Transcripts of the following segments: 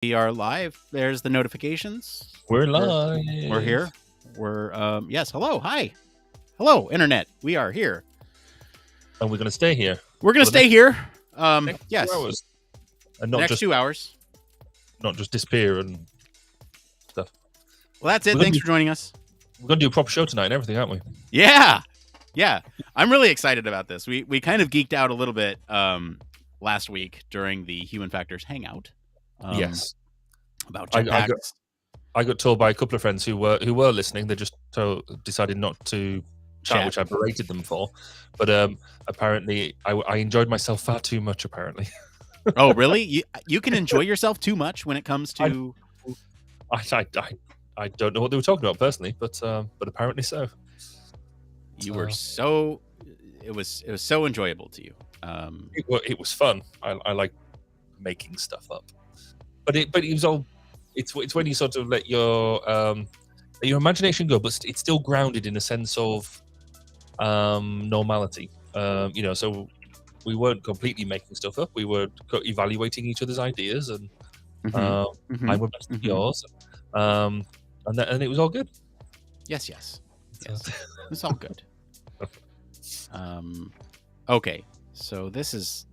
We are live. There's the notifications. We're live. We're here. We're yes. Hello. Hi. Hello, internet. We are here. And we're going to stay here. We're going to stay here. Yes. 2 hours. And not next just 2 hours. Not just disappear and stuff. Well, that's it. Thanks for joining us. We're going to do a proper show tonight and everything, aren't we? Yeah. Yeah. I'm really excited about this. We kind of geeked out a little bit last week during the Human Factors Hangout. Yes. About Jetpacks. I got told by a couple of friends who were listening. They just decided not to chat, which I berated them for. But apparently, I enjoyed myself far too much. Apparently. Oh, really? You can enjoy yourself too much when it comes to. I don't know what they were talking about personally, but apparently so. You were so. It was so enjoyable to you. It was fun. I like making stuff up. But it was all. It's when you sort of let your imagination go, but it's still grounded in a sense of normality. So we weren't completely making stuff up. We were evaluating each other's ideas, and I were best of yours, and it was all good. Yes. It's all good. Okay, so this is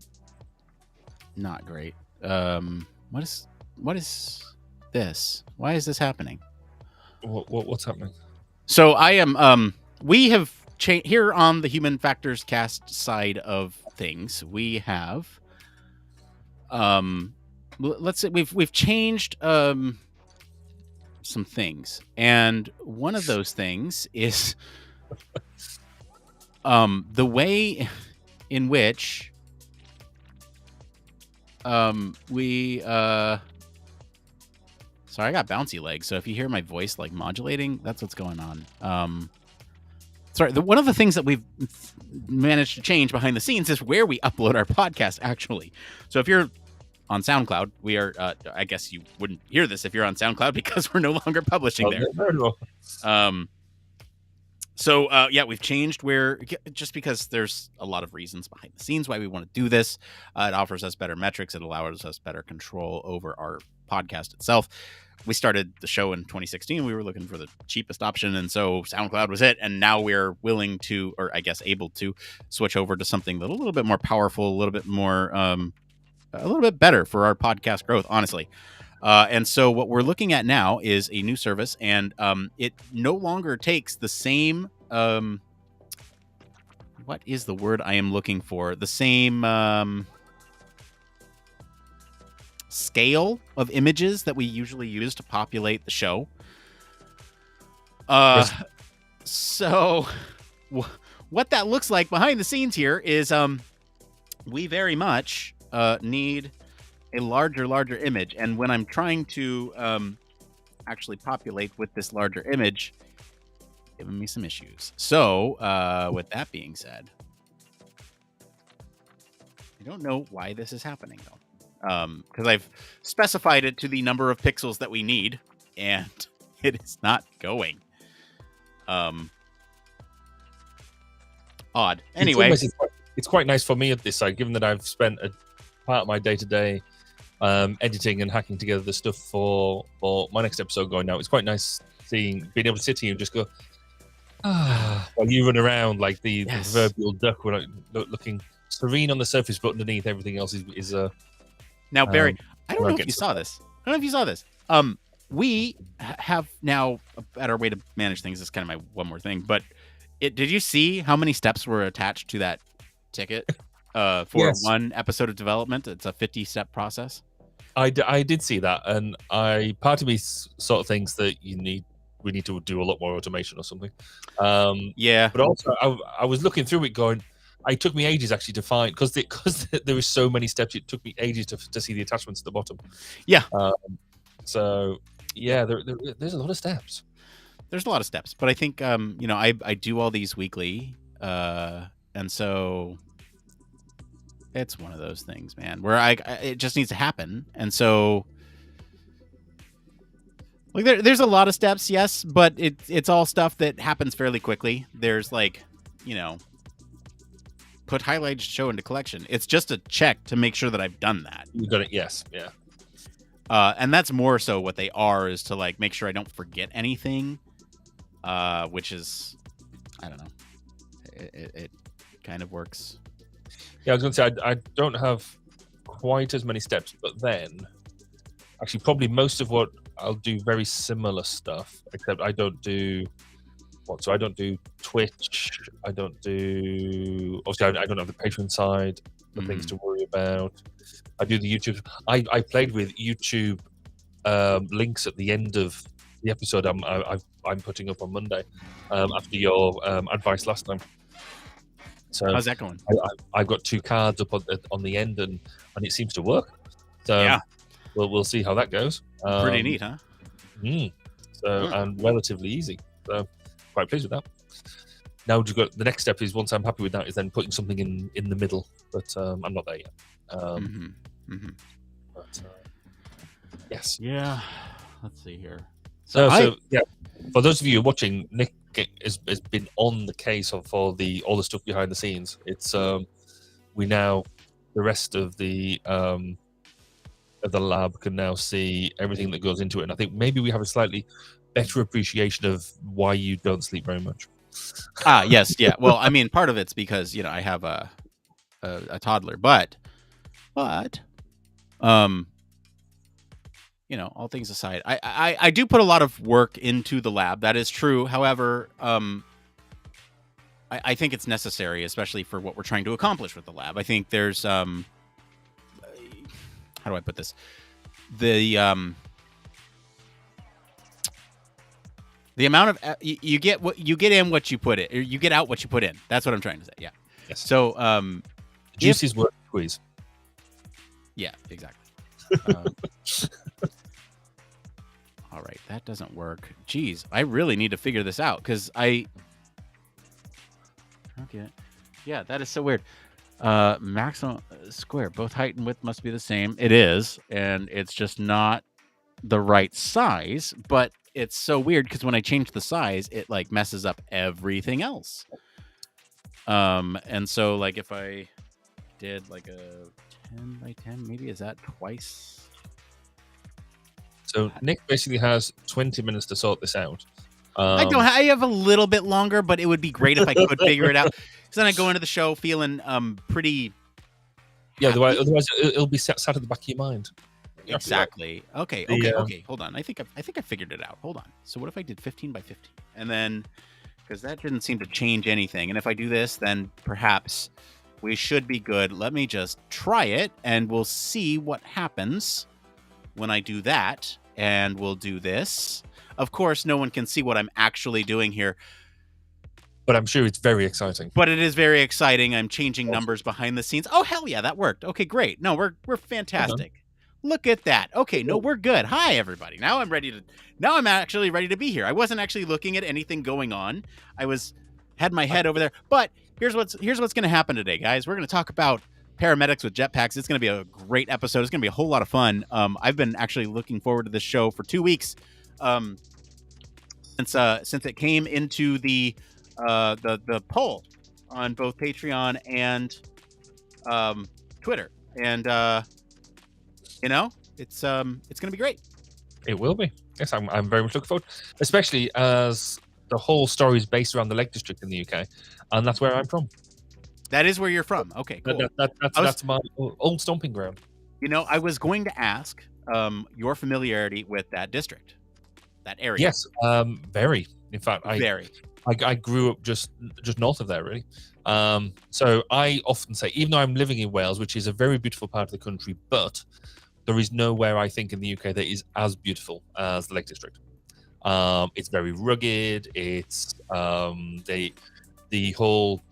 not great. What is this? Why is this happening? What's happening? So I am we have changed here on the Human Factors Cast side of things. We have let's say we've changed some things, and one of those things is the way in which we sorry, I got bouncy legs, so if you hear my voice like modulating, that's what's going on. Sorry, one of the things that we've managed to change behind the scenes is where we upload our podcast, actually. So if you're on SoundCloud, we are, I guess you wouldn't hear this if you're on SoundCloud because we're no longer publishing there. We've changed where, just because there's a lot of reasons behind the scenes why we want to do this. It offers us better metrics. It allows us better control over our podcast itself. We started the show in 2016. We were looking for the cheapest option, and so SoundCloud was it. And now we're willing to, or I guess able to, switch over to something that's a little bit more powerful, a little bit more, a little bit better for our podcast growth, honestly. And so what we're looking at now is a new service, and it no longer takes the same, what is the word I am looking for? The same scale of images that we usually use to populate the show. Yes. So what that looks like behind the scenes here is we very much need a larger image, and when I'm trying to actually populate with this larger image, giving me some issues. So with that being said, I don't know why this is happening though, because I've specified it to the number of pixels that we need, and it is not going. Odd. Anyway, it's quite nice for me at this side, given that I've spent a part of my day-to-day editing and hacking together the stuff for my next episode going out. It's quite nice being able to sit here and just go while you run around like the proverbial duck, looking serene on the surface, but underneath everything else is now, Barry, I don't know if you saw this. We have now a better way to manage things. This is kind of my one more thing, but did you see how many steps were attached to that ticket for one episode of development? It's a 50-step process. I did see that, and part of me sort of thinks that we need to do a lot more automation or something. But also I was looking through it going, it took me ages actually to find, because there were so many steps. It took me ages to see the attachments at the bottom. Yeah. There's a lot of steps. There's a lot of steps, but I think I do all these weekly, and so it's one of those things, man, where it just needs to happen, and so like there's a lot of steps, yes, but it's all stuff that happens fairly quickly. There's put highlighted show into collection. It's just a check to make sure that I've done that. You've done it, yes, yeah. And that's more so what they are, is to like make sure I don't forget anything, which is, I don't know, it kind of works. Yeah, I was going to say I don't have quite as many steps, but then actually probably most of what I'll do very similar stuff, except I don't do what. So I don't do Twitch. I don't do. Obviously, I don't have the Patreon side. The things to worry about. I do the YouTube. I played with YouTube links at the end of the episode I'm putting up on Monday after your advice last time. So how's that going? I've got 2 cards up on the end, and it seems to work. So Yeah, we'll see how that goes. pretty neat, huh? And relatively easy. So quite pleased with that. Now the next step is, once I'm happy with that, is then putting something in the middle. But I'm not there yet. But, yes. Yeah. Let's see here. So yeah, for those of you watching, Nick has been on the case for all the stuff behind the scenes. It's we now, the rest of the lab can now see everything that goes into it, and I think maybe we have a slightly better appreciation of why you don't sleep very much. Yes, yeah. Well, I mean, part of it's because I have a toddler, but all things aside, I do put a lot of work into the lab. That is true. However, I think it's necessary, especially for what we're trying to accomplish with the lab. I think there's how do I put this? The amount of you get in what you put in, or you get out what you put in. That's what I'm trying to say. Yeah. Yes. So juice is worth the squeeze. Yeah, exactly. All right, that doesn't work. Jeez, I really need to figure this out, because okay. Yeah, that is so weird. Maximum square, both height and width must be the same. It is, and it's just not the right size. But it's so weird, because when I change the size, it like messes up everything else. And so like if I did like a 10 by 10, maybe, is that twice? So Nick basically has 20 minutes to sort this out. I have a little bit longer, but it would be great if I could figure it out. Because then I go into the show feeling pretty. Yeah, otherwise it'll be sat at the back of your mind. Exactly. Okay. Okay. Hold on. I think I figured it out. Hold on. So what if I did 15 by 15, and then, because that didn't seem to change anything, and if I do this, then perhaps we should be good. Let me just try it, and we'll see what happens when I do that. And we'll do this. Of course, no one can see what I'm actually doing here, but I'm sure it's very exciting. But it is very exciting. I'm changing numbers behind the scenes. Oh, hell yeah, that worked. Okay, great. No, we're fantastic. Look at that. Okay, no, we're good. Hi, everybody. Now I'm actually ready to be here. I wasn't actually looking at anything going on. I had my head over there. But here's what's going to happen today, guys. We're going to talk about Paramedics with Jetpacks. It's going to be a great episode. It's going to be a whole lot of fun. I've been actually looking forward to this show for 2 weeks, since it came into the poll on both Patreon and Twitter, and it's going to be great. It will be. Yes, I'm very much looking forward, especially as the whole story is based around the Lake District in the UK, and that's where I'm from. That is where you're from. Okay, cool. That's my old stomping ground. I was going to ask your familiarity with that district, that area. Yes, very. In fact, I grew up just north of there, really. So I often say, even though I'm living in Wales, which is a very beautiful part of the country, but there is nowhere, I think, in the UK that is as beautiful as the Lake District. It's very rugged. It's the whole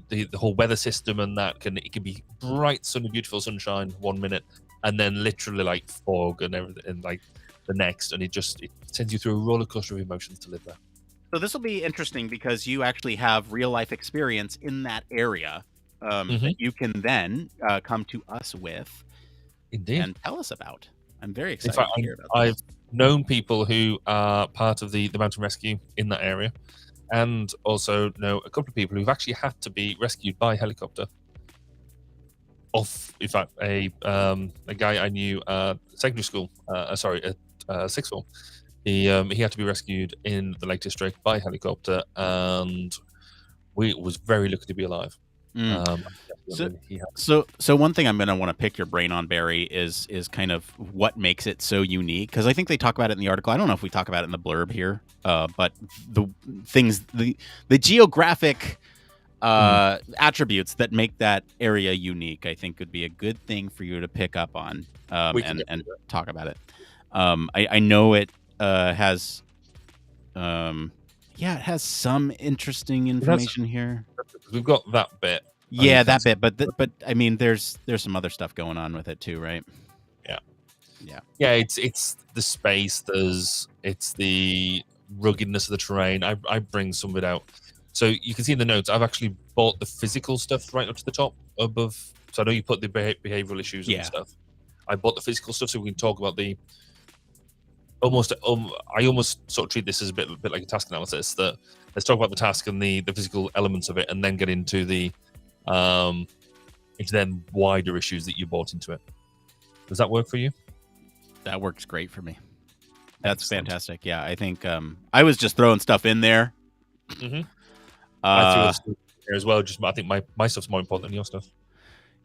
the whole weather system, and it can be bright, sunny, beautiful sunshine 1 minute, and then literally like fog and everything, and like the next, and it sends you through a roller coaster of emotions to live there. So this will be interesting, because you actually have real life experience in that area that you can then come to us with. Indeed. And tell us about. I'm very excited to hear about this. I've known people who are part of the mountain rescue in that area, and also know a couple of people who've actually had to be rescued by helicopter. in fact, a guy I knew secondary school, sixth form. He had to be rescued in the Lake District by helicopter, and we was very lucky to be alive. So one thing I'm going to want to pick your brain on, Barry, is kind of what makes it so unique, because I think they talk about it in the article. I don't know if we talk about it in the blurb here, but the things, the geographic attributes that make that area unique, I think would be a good thing for you to pick up on and talk about it. I know it has it has some interesting information here. We've got that bit. Yeah, that bit, but I mean, there's some other stuff going on with it too, right? Yeah. It's the space. It's the ruggedness of the terrain. I bring some of it out, so you can see in the notes. I've actually bought the physical stuff right up to the top above. So I know you put the behavioral issues and stuff. I bought the physical stuff so we can talk about the I almost sort of treat this as a bit like a task analysis. That let's talk about the task and the physical elements of it, and then get into the then wider issues that you brought into it. Does that work for you? That works great for me. That's fantastic. Yeah, I think I was just throwing stuff in there. Mm-hmm. I threw stuff in there as well. Just I think my stuff's more important than your stuff.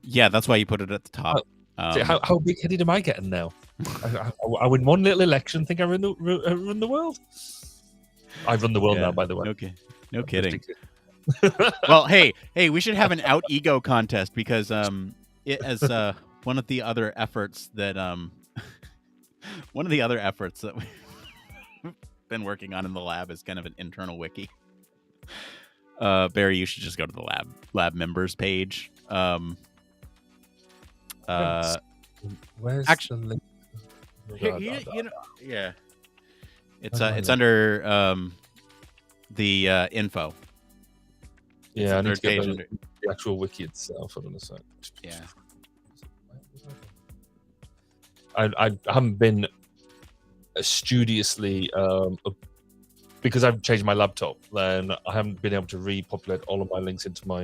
Yeah, that's why you put it at the top. How big-headed am I getting now? I win one little election, think I run the world. I run the world now, by the way. Okay, no kidding. Well, hey, we should have an out ego contest, because it as one of the other efforts that we've been working on in the lab is kind of an internal wiki. Barry, you should just go to the lab members page. Where's actually, the link? Yeah, it's under the info. Yeah, I need to get the actual wiki itself. Hold on a sec. Yeah. I haven't been studiously because I've changed my laptop. Then I haven't been able to repopulate all of my links into my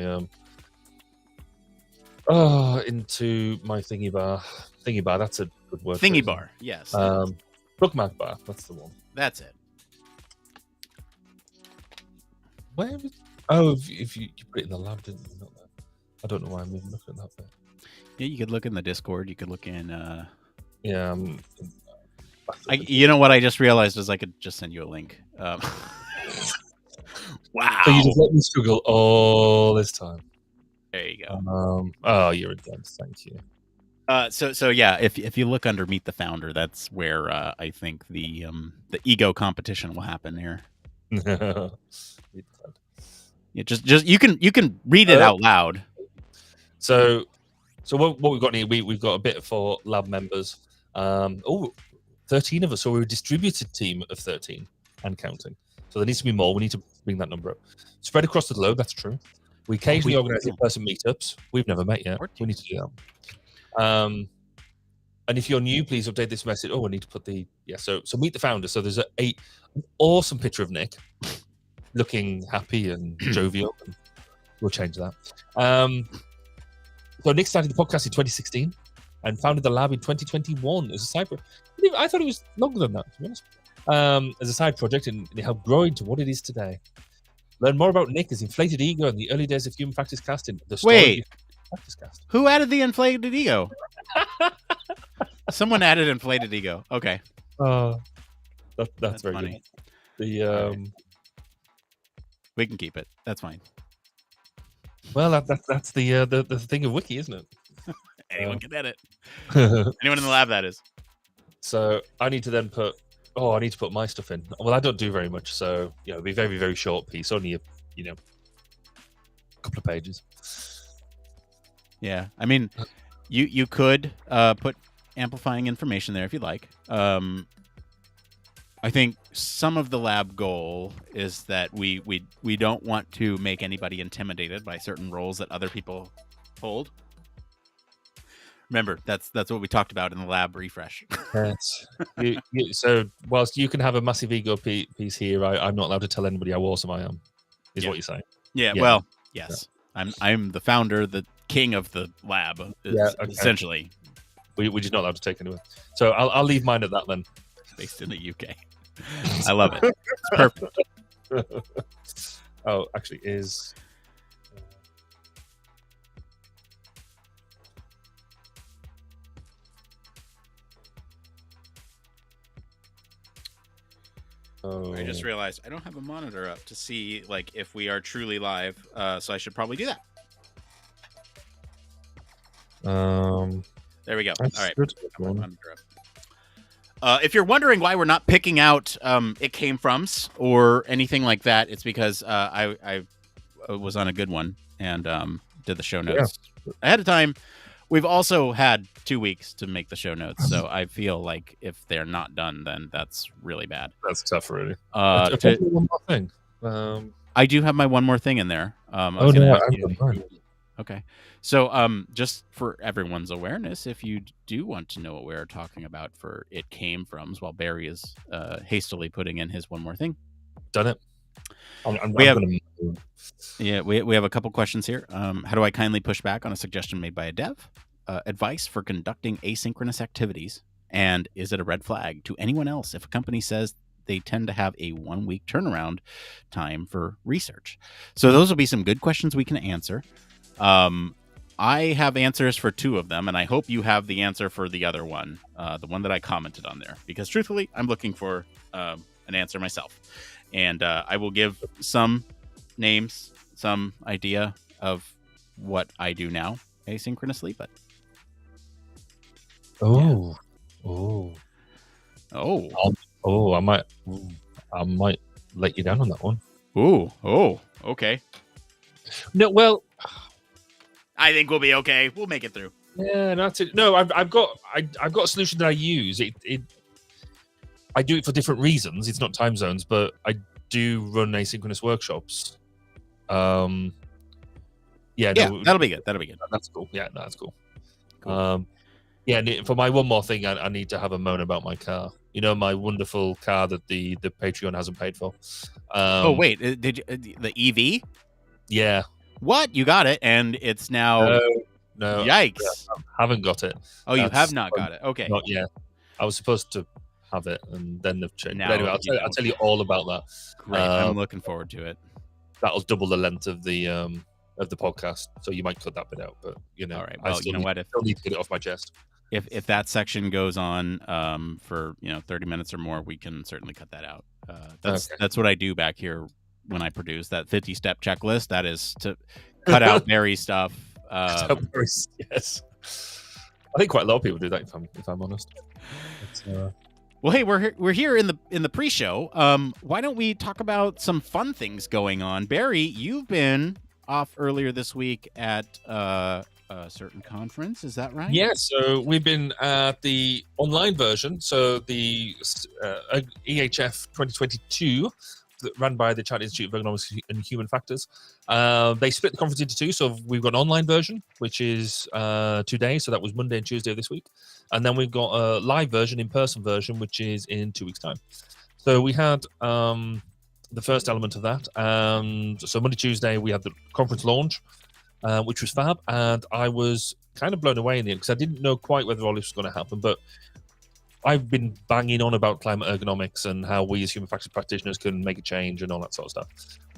thingy bar. Thingy bar. That's a good word. Thingy bar. Yes. Bookmark bar. That's the one. That's it. Where is? Oh, if you put it in the lab, didn't you? Not that. I don't know why I'm even looking at that bit. Yeah, you could look in the Discord. You could look in. Yeah. You know what I just realized is I could just send you a link. Wow. So you just let me struggle all this time. There you go. Oh, you're a dunce. Thank you. So yeah, if you look under Meet the Founder, that's where I think the ego competition will happen here. Yeah, just you can read it out loud. So what we've got here, we've got a bit for lab members. 13 of us, so we're a distributed team of 13 and counting. So there needs to be more. We need to bring that number up. Spread across the globe, that's true. We occasionally organize in-person meetups. We've never met yet. We need to do that. And if you're new, please update this message. Oh, I need to put so Meet the Founder. So there's an awesome picture of Nick looking happy and jovial. And we'll change that. So Nick started the podcast in 2016 and founded the lab in 2021 as a side project. I thought it was longer than that, to be honest. As a side project, and it helped grow into what it is today. Learn more about Nick, his inflated ego, and the early days of human practice casting. Wait, who added the inflated ego? Someone added inflated ego. Okay. That's very funny. Good. We can keep it. That's fine. Well, that's the thing of wiki, isn't it? Anyone can edit. Anyone in the lab, that is. So I need to then put my stuff in. Well, I don't do very much, so it'll be a very, very short piece, only a couple of pages. Yeah, I mean, you could put amplifying information there if you'd like. I think some of the lab goal is that we don't want to make anybody intimidated by certain roles that other people hold. Remember, that's what we talked about in the lab refresh. Yes. So whilst you can have a massive ego piece here, I'm not allowed to tell anybody how awesome I am, is what you're saying. Yeah, well, yes. I'm the founder, the king of the lab, essentially. We're just not allowed to take anywhere. So I'll leave mine at that then. Based in the UK. I love it. It's perfect. Oh, actually is... I just realized I don't have a monitor up to see like if we are truly live, so I should probably do that. There we go. All right. If you're wondering why we're not picking out It Came Froms or anything like that, it's because I was on a good one and did the show notes ahead of time. We've also had 2 weeks to make the show notes, so I feel like if they're not done, then that's really bad. That's tough, really. One more thing. I do have my one more thing in there. Okay. So just for everyone's awareness, if you do want to know what we're talking about for It Came Froms, while Barry is hastily putting in his one more thing. Done it. We have a couple questions here. How do I kindly push back on a suggestion made by a dev? Advice for conducting asynchronous activities. And is it a red flag to anyone else if a company says they tend to have a 1 week turnaround time for research? So those will be some good questions we can answer. I have answers for 2 of them, and I hope you have the answer for the other one, the one that I commented on there, because truthfully, I'm looking for an answer myself. And I will give some names, some idea of what I do now asynchronously, but I might let you down on that one. Okay. No, well, I think we'll be okay. We'll make it through. Yeah, that's it. No, I've got a solution that I use. I do it for different reasons. It's not time zones, but I do run asynchronous workshops. That'll be good. That's cool. Yeah, that's cool. And for my one more thing, I need to have a moan about my car. You know, my wonderful car that the Patreon hasn't paid for. Wait, did you, the EV? Yeah. What? You got it, and it's now... No. Yikes. I haven't got it. Oh, you have not got it. Okay. Not yet. I was supposed to have it, and then they've changed. But anyway, I'll tell you all about that. Great. I'm looking forward to it. That'll double the length of the podcast, so you might cut that bit out. But all right. Well, you know what? I still need to get it off my chest. If that section goes on for 30 minutes or more, we can certainly cut that out. That's what I do back here when I produce that 50-step checklist. That is to cut out Barry stuff. Yes. I think quite a lot of people do that. If I'm honest. Well, hey, we're here in the pre-show. Why don't we talk about some fun things going on? Barry, you've been off earlier this week at a certain conference. Is that right? Yeah. So we've been at the online version. So the EHF 2022. Run by the Chinese Institute of Ergonomics and Human Factors. They split the conference into 2. So we've got an online version, which is 2 days. So that was Monday and Tuesday of this week. And then we've got a live version, in-person version, which is in 2 weeks' time. So we had the first element of that. So Monday, Tuesday, we had the conference launch, which was fab. And I was kind of blown away in the end because I didn't know quite whether all this was going to happen. But I've been banging on about climate ergonomics and how we as human factors practitioners can make a change and all that sort of stuff.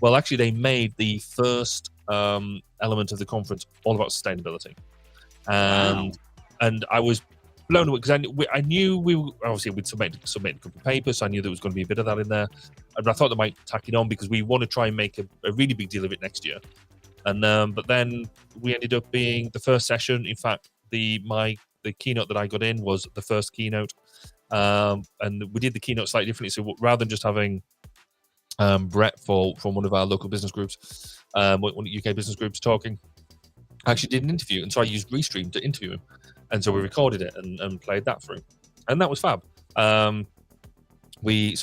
Well, actually, they made the first element of the conference all about sustainability. And I was blown away because I knew we'd submit a couple of papers, so I knew there was going to be a bit of that in there. And I thought they might tack it on because we want to try and make a really big deal of it next year. And but then we ended up being the first session. In fact, the keynote that I got in was the first keynote. And we did the keynote slightly differently. So rather than just having Brett from one of our local business groups, one of the UK business groups talking, I actually did an interview. And so I used Restream to interview him. And so we recorded it and played that through. And that was fab. We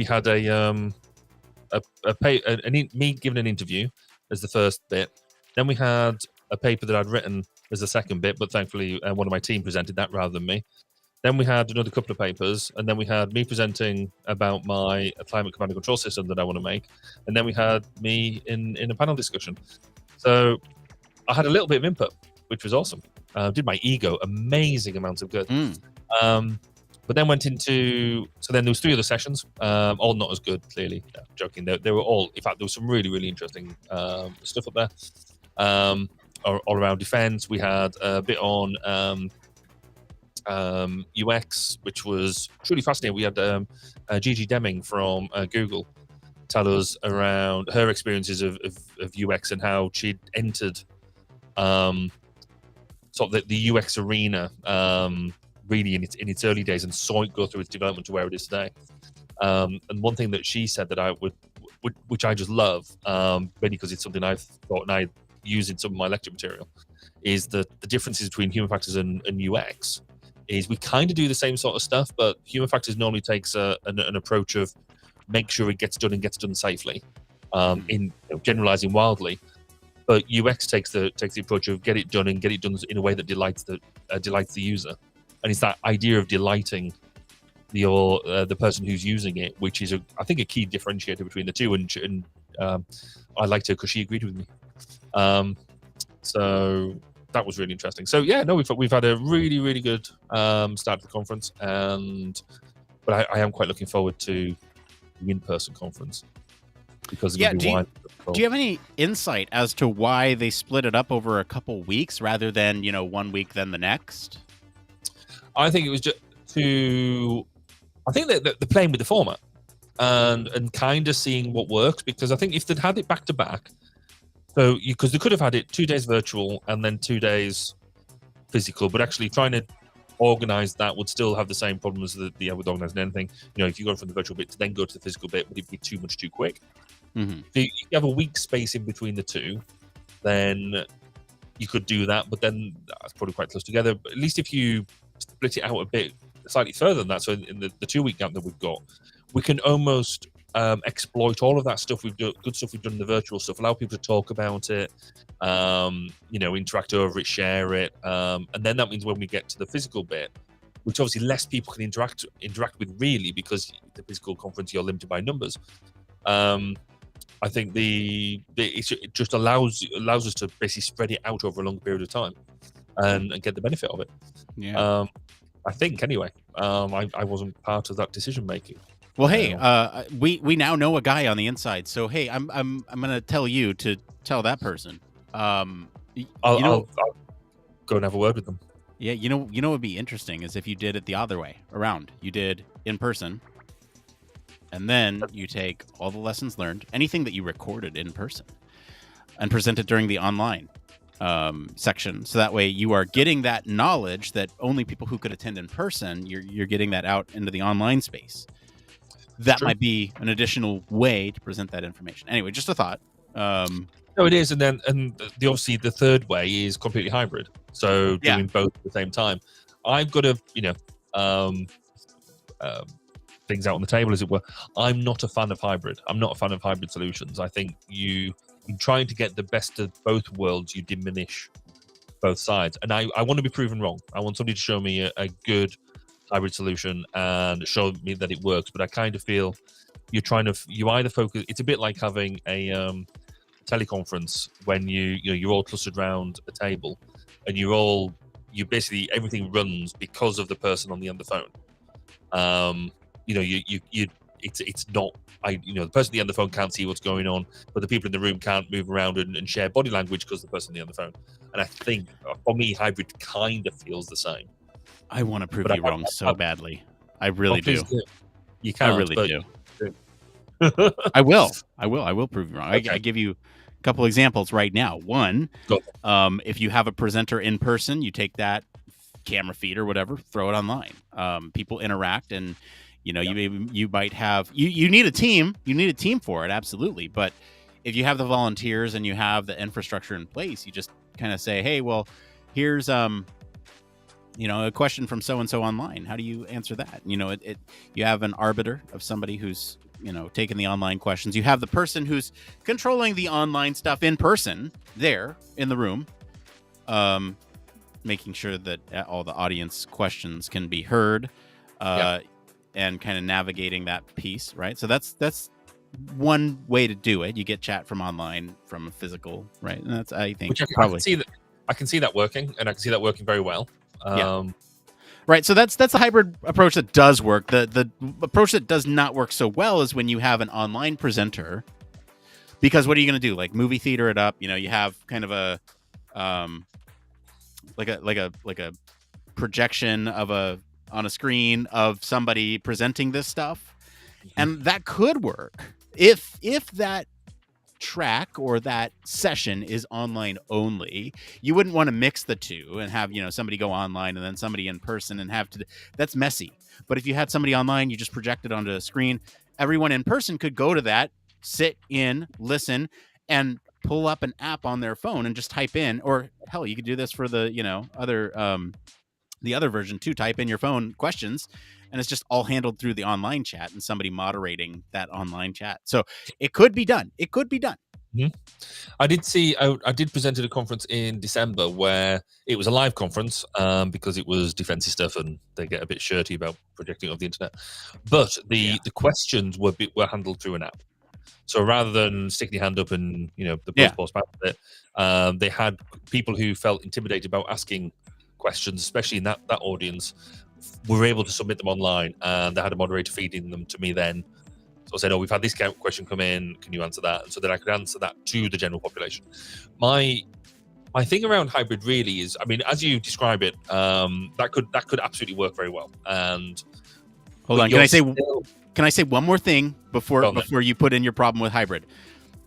had me giving an interview as the first bit. Then we had a paper that I'd written as the second bit, but thankfully one of my team presented that rather than me. Then we had another couple of papers, and then we had me presenting about my climate command and control system that I want to make, and then we had me in a panel discussion. So I had a little bit of input, which was awesome. Did my ego amazing amounts of good. But then went into, so then there was 3 other sessions, all not as good, clearly. No, joking. They were all, in fact, there was some really, really interesting stuff up there. All around defense. We had a bit on UX, which was truly fascinating. We had Gigi Deming from Google tell us around her experiences of UX and how she'd entered sort of the UX arena really in its early days and saw it go through its development to where it is today. And one thing that she said that I would which I just love, mainly because it's something I've thought and I use in some of my lecture material, is the differences between human factors and UX. Is we kind of do the same sort of stuff, but human factors normally takes an approach of make sure it gets done and gets done safely, in generalizing wildly. But UX takes the approach of get it done and get it done in a way that delights the user, and it's that idea of delighting the person who's using it, which is I think a key differentiator between the two. And I liked her because she agreed with me. So that was really interesting. So yeah, no, we've had a really, really good start to the conference, but I am quite looking forward to the in-person conference because do you have any insight as to why they split it up over a couple weeks rather than 1 week then the next? I think it was just I think that they're playing with the format and kind of seeing what works, because I think if they'd had it back to back, so because they could have had it 2 days virtual and then 2 days physical, but actually trying to organize that would still have the same problems that they have with organizing anything. If you go from the virtual bit to then go to the physical bit, would it be too much too quick? Mm-hmm. So if you have a week space in between the two, then you could do that, but then that's probably quite close together. But at least if you split it out a bit, slightly further than that, so in the 2 week gap that we've got, we can almost exploit all of that stuff good stuff we've done in the virtual stuff, allow people to talk about it, interact over it, share it, and then that means when we get to the physical bit, which obviously less people can interact with really, because the physical conference you're limited by numbers. I think it just allows us to basically spread it out over a longer period of time and get the benefit of it. Yeah. I think anyway. I wasn't part of that decision making. Well, hey, we now know a guy on the inside, so hey, I'm gonna tell you to tell that person. I'll go and have a word with them. Yeah, you know what would be interesting is if you did it the other way around. You did in person, and then you take all the lessons learned, anything that you recorded in person, and present it during the online section. So that way you are getting that knowledge that only people who could attend in person, you're getting that out into the online space. That might be an additional way to present that information. Anyway, just a thought. No, it is, and obviously the third way is completely hybrid. So doing both at the same time. I've got things out on the table, as it were. I'm not a fan of hybrid. I'm not a fan of hybrid solutions. I think in trying to get the best of both worlds, you diminish both sides. And I want to be proven wrong. I want somebody to show me a good hybrid solution and show me that it works. But I kind of feel you either focus. It's a bit like having a teleconference when you're all clustered around a table and you basically everything runs because of the person on the other phone. It's not. The person on the other phone can't see what's going on, but the people in the room can't move around and share body language because the person on the other phone. And I think for me, hybrid kind of feels the same. I want to prove you wrong so badly. I really do. You can't. I really do. I will prove you wrong. Okay. I give you a couple examples right now. One, if you have a presenter in person, you take that camera feed or whatever, throw it online. People interact, and you might have you need a team. You need a team for it, absolutely. But if you have the volunteers and you have the infrastructure in place, you just kind of say, hey, well, here's a question from so and so online. How do you answer that? You have an arbiter of somebody who's taking the online questions. You have the person who's controlling the online stuff in person there in the room. making sure that all the audience questions can be heard, and kind of navigating that piece, right? So that's one way to do it. You get chat from online, from a physical, right? And that's, I think, probably. I can see that working, and I can see that working very well. Right, so that's a hybrid approach that does work. The approach that does not work so well is when you have an online presenter, because what are you going to do? Like movie theater it up? You have kind of a like a projection on a screen of somebody presenting this stuff, and that could work if that track or that session is online only. You wouldn't want to mix the two and have somebody go online and then somebody in person and that's messy. But if you had somebody online, you just project it onto a screen, everyone in person could go to that, sit in, listen, and pull up an app on their phone and just type in, or hell, you could do this for the other version too. Type in your phone questions, and it's just all handled through the online chat and somebody moderating that online chat. So it could be done. Mm-hmm. I did present at a conference in December where it was a live conference because it was defensive stuff and they get a bit shirty about projecting off the internet. But the questions were handled through an app. So rather than sticking your hand up and the post bit, they had people who felt intimidated about asking questions, especially in that audience, were able to submit them online, and they had a moderator feeding them to me then. So I said, we've had this question come in, can you answer that? And so then I could answer that to the general population. My thing around hybrid really is, I mean, as you describe it, that could absolutely work very well. And hold on, can I say one more thing before you put in your problem with hybrid?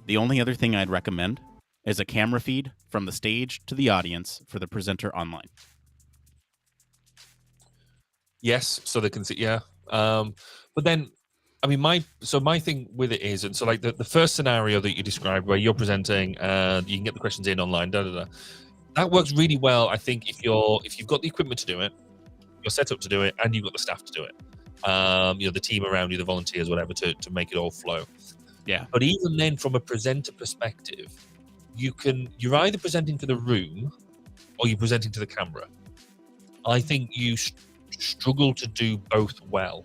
The only other thing I'd recommend is a camera feed from the stage to the audience for the presenter online. Yes, so they can see, but then, I mean, my thing with it is, and so like the first scenario that you described where you're presenting and you can get the questions in online, that works really well. I think if you've got the equipment to do it, you're set up to do it, and you've got the staff to do it, the team around you, the volunteers, whatever, to make it all flow. Yeah. But even then, from a presenter perspective, you're either presenting to the room or you're presenting to the camera. I think you struggle to do both well.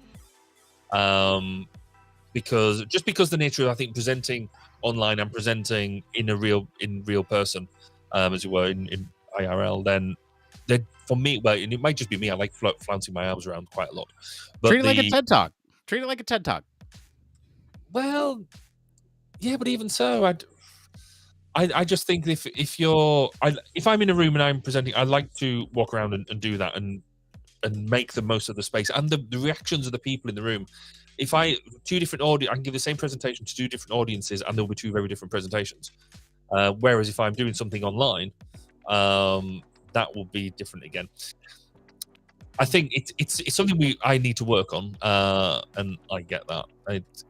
Because the nature of, I think, presenting online and presenting in real person, as it were, in IRL, then for me, well, and it might just be me, I like flouncing my arms around quite a lot. But treat it like a TED Talk. Well, yeah, but even so, I just think if I'm in a room and I'm presenting, I like to walk around and do that and make the most of the space and the reactions of the people in the room. If I can give the same presentation to two different audiences, and there'll be two very different presentations. Whereas if I'm doing something online, that will be different again. I think it's something I need to work on, and I get that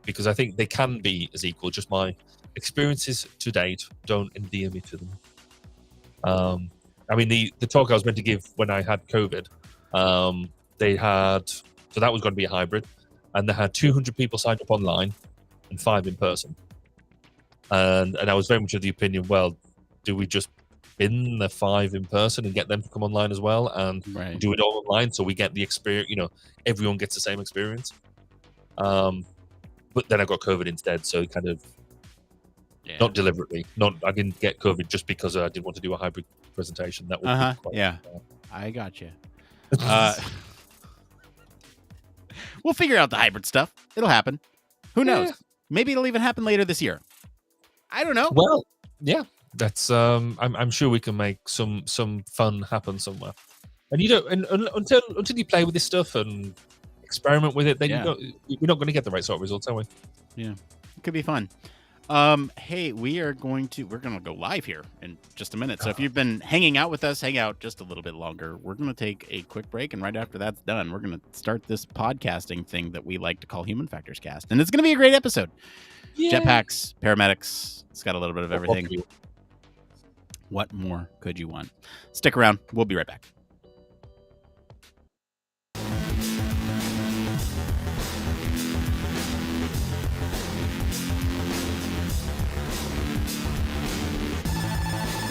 because I think they can be as equal. Just my experiences to date don't endear me to them. I mean, the talk I was meant to give when I had COVID. So that was going to be a hybrid, and they had 200 people signed up online and 5 in person. And I was very much of the opinion, well, do we just bin the 5 in person and get them to come online as well and do it all online so we get the experience, everyone gets the same experience. But then I got COVID instead, so kind of not deliberately. I didn't get COVID just because I didn't want to do a hybrid presentation. That would be quite I got you. We'll figure out the hybrid stuff. It'll happen. Who knows? Maybe it'll even happen later this year. I don't know. Well, yeah, that's. I'm sure we can make some fun happen somewhere. And until you play with this stuff and experiment with it, then we're not going to get the right sort of results, are we? Yeah, it could be fun. Hey, we're going to go live here in just a minute. So if you've been hanging out with us, hang out just a little bit longer. We're going to take a quick break, and right after that's done, we're going to start this podcasting thing that we like to call Human Factors Cast, and it's going to be a great episode. Yeah. Jetpacks, paramedics, it's got a little bit of everything. What more could you want? Stick around. We'll be right back.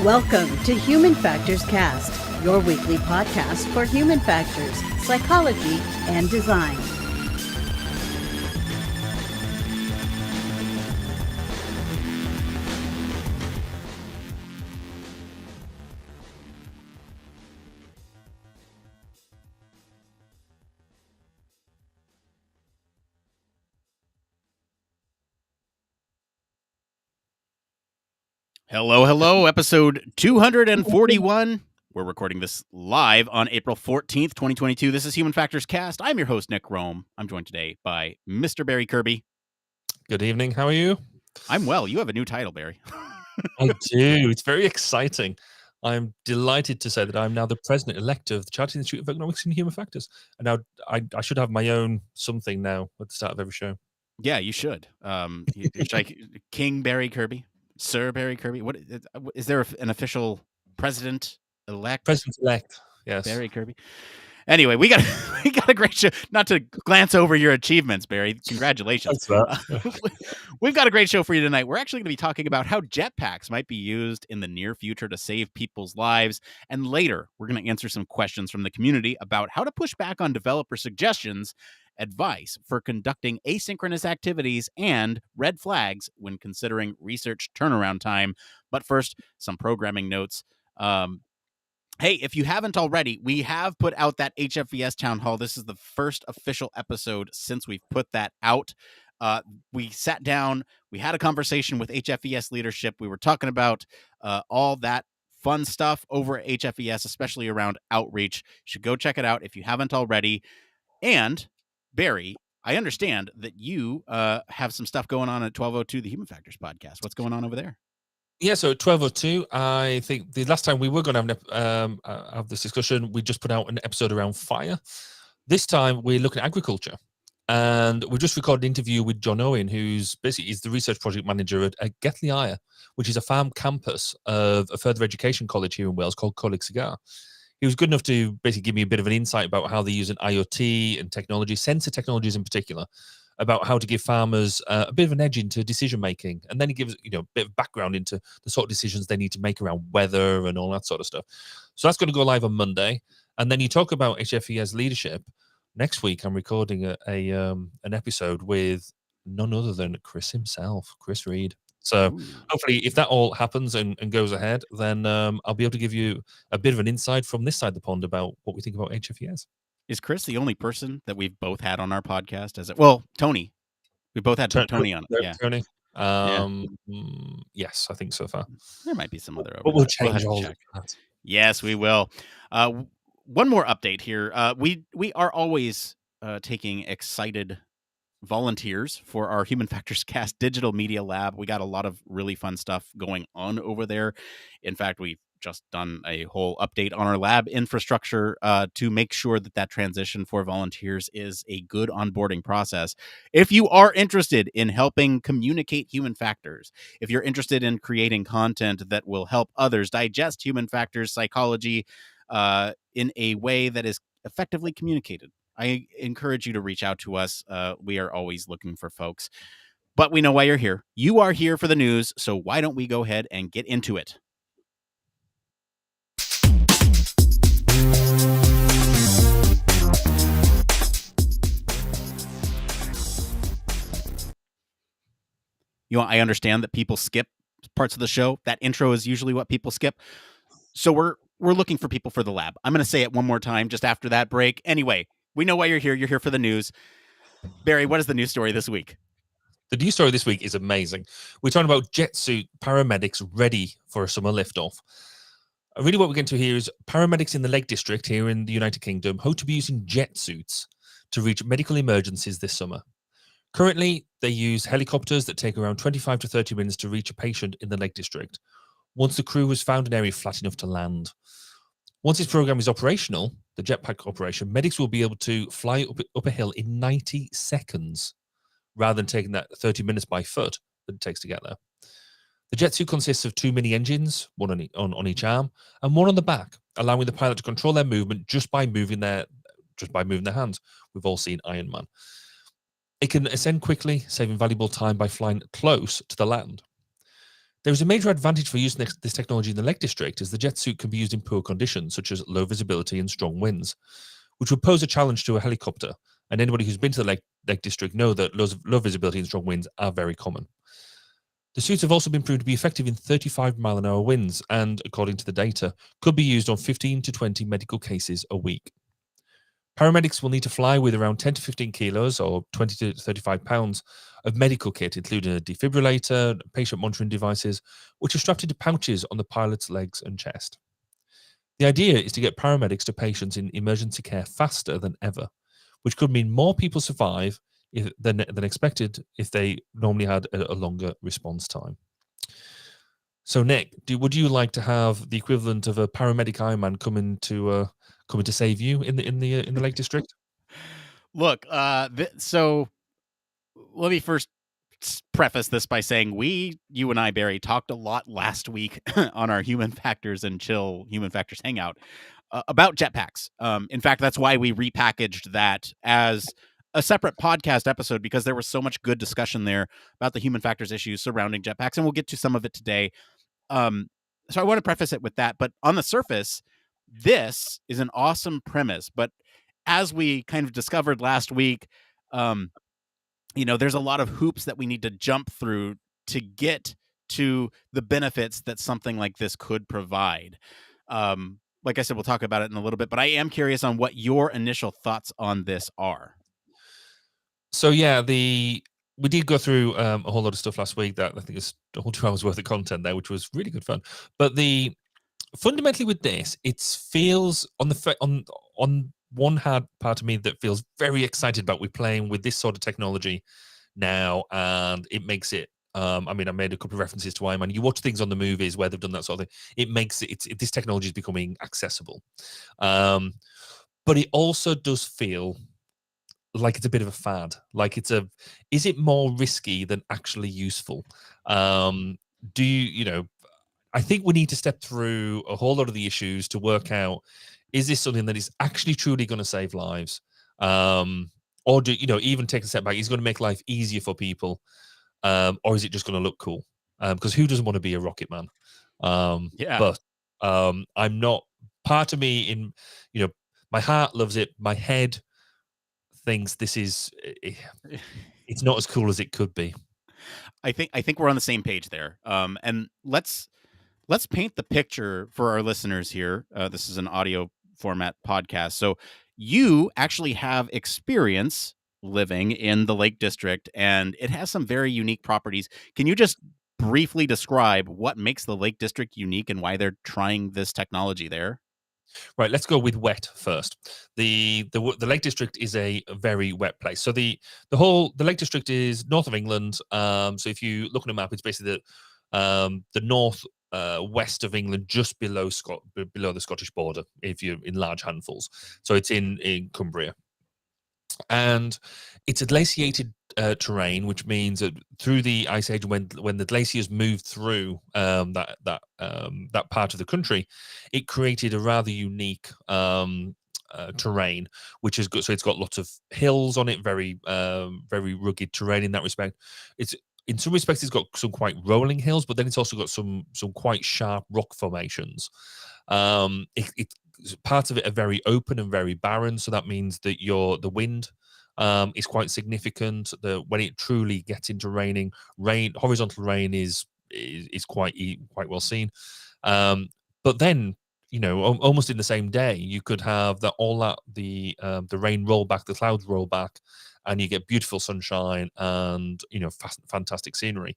Welcome to Human Factors Cast, your weekly podcast for human factors, psychology, and design. Hello, episode 241. We're recording this live on April 14th, 2022. This is Human Factors Cast. I'm your host, Nick Roome. I'm joined today by Mr. Barry Kirby. Good evening. How are you? I'm well. You have a new title, Barry. I do. It's very exciting. I'm delighted to say that I'm now the president-elect of the Chartered Institute of Economics and Human Factors. And now I should have my own something now at the start of every show. Yeah, you should. King Barry Kirby, Sir Barry Kirby. What is there an official president-elect? President-elect, yes. Barry Kirby. Anyway, we got a great show. Not to glance over your achievements, Barry. Congratulations. We've got a great show for you tonight. We're actually going to be talking about how jetpacks might be used in the near future to save people's lives. And later, we're going to answer some questions from the community about how to push back on developer suggestions, advice for conducting asynchronous activities, and red flags when considering research turnaround time. But first, some programming notes. Hey, if you haven't already, we have put out that HFVS Town Hall. This is the first official episode since we've put that out. We sat down, we had a conversation with HFVS leadership. We were talking about all that fun stuff over at HFVS, especially around outreach. You should go check it out if you haven't already. And Barry, I understand that you have some stuff going on at 1202, the Human Factors podcast. What's going on over there? Yeah, so at 1202, I think the last time we were going to have this discussion, we just put out an episode around fire. This time, we're looking at agriculture. And we just recorded an interview with John Owen, who's basically is the research project manager at Gethley, which is a farm campus of a further education college here in Wales called Coleg Cigar. He was good enough to basically give me a bit of an insight about how they use an IoT and technology, sensor technologies in particular, about how to give farmers a bit of an edge into decision making, and then he gives a bit of background into the sort of decisions they need to make around weather and all that sort of stuff. So that's going to go live on Monday, and then you talk about HFES leadership. Next week, I'm recording an episode with none other than Chris himself, Chris Reed. So hopefully, if that all happens and goes ahead, then I'll be able to give you a bit of an insight from this side of the pond about what we think about HFES. Is Chris the only person that we've both had on our podcast? Well, Tony. We both had Tony on it. Yeah. Tony. Yes, I think so far. There might be some other overlap. But we'll change all that. Yes, we will. One more update here. We are always taking excited volunteers for our Human Factors Cast Digital Media Lab. We got a lot of really fun stuff going on over there. In fact, we've just done a whole update on our lab infrastructure to make sure that transition for volunteers is a good onboarding process. If you are interested in helping communicate human factors, if you're interested in creating content that will help others digest human factors psychology in a way that is effectively communicated, I encourage you to reach out to us. We are always looking for folks. But we know why you're here. You are here for the news, so why don't we go ahead and get into it? I understand that people skip parts of the show. That intro is usually what people skip. So we're looking for people for the lab. I'm going to say it one more time just after that break. Anyway, we know why you're here. You're here for the news. Barry, what is the news story this week? The news story this week is amazing. We're talking about jetsuit paramedics ready for a summer liftoff. Really what we're going to hear is paramedics in the Lake District here in the United Kingdom hope to be using jet suits to reach medical emergencies this summer. Currently, they use helicopters that take around 25 to 30 minutes to reach a patient in the Lake District. Once the crew has found an area flat enough to land. Once this program is operational, the Jetpack operation, medics will be able to fly up a hill in 90 seconds rather than taking that 30 minutes by foot that it takes to get there. The jet suit consists of 2 mini engines, one on each arm, and one on the back, allowing the pilot to control their movement just by moving their hands. We've all seen Iron Man. It can ascend quickly, saving valuable time by flying close to the land. There is a major advantage for using this technology in the Lake District, as the jet suit can be used in poor conditions, such as low visibility and strong winds, which would pose a challenge to a helicopter. And anybody who's been to the Lake District know that low visibility and strong winds are very common. The suits have also been proved to be effective in 35-mile-an-hour winds, and according to the data, could be used on 15 to 20 medical cases a week. Paramedics will need to fly with around 10 to 15 kilos or 20 to 35 pounds of medical kit, including a defibrillator, patient monitoring devices, which are strapped into pouches on the pilot's legs and chest. The idea is to get paramedics to patients in emergency care faster than ever, which could mean more people survive than expected if they normally had a longer response time. So, Nick, would you like to have the equivalent of a paramedic Ironman coming to save you in the Lake District? Look, so let me first preface this by saying you and I, Barry, talked a lot last week on our Human Factors and Chill Human Factors Hangout about jetpacks. In fact, that's why we repackaged that as a separate podcast episode, because there was so much good discussion there about the human factors issues surrounding jetpacks, and we'll get to some of it today. So I want to preface it with that, but on the surface, this is an awesome premise. But as we kind of discovered last week, there's a lot of hoops that we need to jump through to get to the benefits that something like this could provide. Like I said, we'll talk about it in a little bit, but I am curious on what your initial thoughts on this are. So yeah, we did go through a whole lot of stuff last week that I think is a whole 2 hours worth of content there, which was really good fun. But fundamentally with this, it feels on one hand part of me that feels very excited about playing with this sort of technology now, and it makes it. I made a couple of references to Iron Man. You watch things on the movies where they've done that sort of thing. It makes this technology is becoming accessible, but it also does feel like it's a bit of a fad. Like is it more risky than actually useful? Do you I think we need to step through a whole lot of the issues to work out, is this something that is actually truly going to save lives? Or do even take a step back, is it going to make life easier for people? Or is it just going to look cool? Because who doesn't want to be a rocket man? Yeah. But I'm not, part of me my heart loves it. My head thinks this is, it's not as cool as it could be. I think we're on the same page there. And let's paint the picture for our listeners here. This is an audio format podcast, so you actually have experience living in the Lake District, and it has some very unique properties. Can you just briefly describe what makes the Lake District unique and why they're trying this technology there? Right, let's go with wet first. The Lake District is a very wet place. So the Lake District is north of England. So if you look at a map, it's basically the north west of England, just below the Scottish border, if you're in large handfuls. So it's in Cumbria, and it's a glaciated terrain, which means that through the Ice Age, when the glaciers moved through that part of the country, it created a rather unique terrain, which is good. So it's got lots of hills on it, very rugged terrain in that respect. In some respects, it's got some quite rolling hills, but then it's also got some quite sharp rock formations. Parts of it are very open and very barren, so that means that the wind is quite significant. When it truly gets into horizontal rain is quite well seen. But then, almost in the same day, you could have the rain roll back, the clouds roll back, and you get beautiful sunshine and fantastic scenery.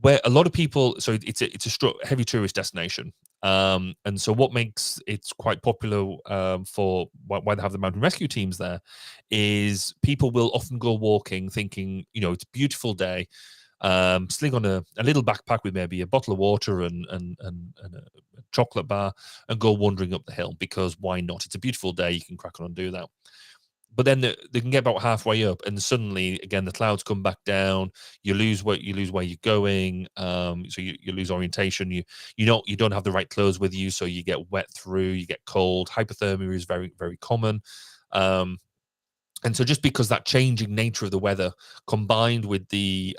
Where a lot of people, so it's a heavy tourist destination, and so what makes it quite popular for why they have the mountain rescue teams there is people will often go walking, thinking it's a beautiful day, sling on a little backpack with maybe a bottle of water and a chocolate bar, and go wandering up the hill, because why not? It's a beautiful day, you can crack on and do that. But then they can get about halfway up, and suddenly again the clouds come back down. You lose where you're going, so you lose orientation. You don't have the right clothes with you, so you get wet through. You get cold. Hypothermia is very, very common, and so just because that changing nature of the weather, combined with the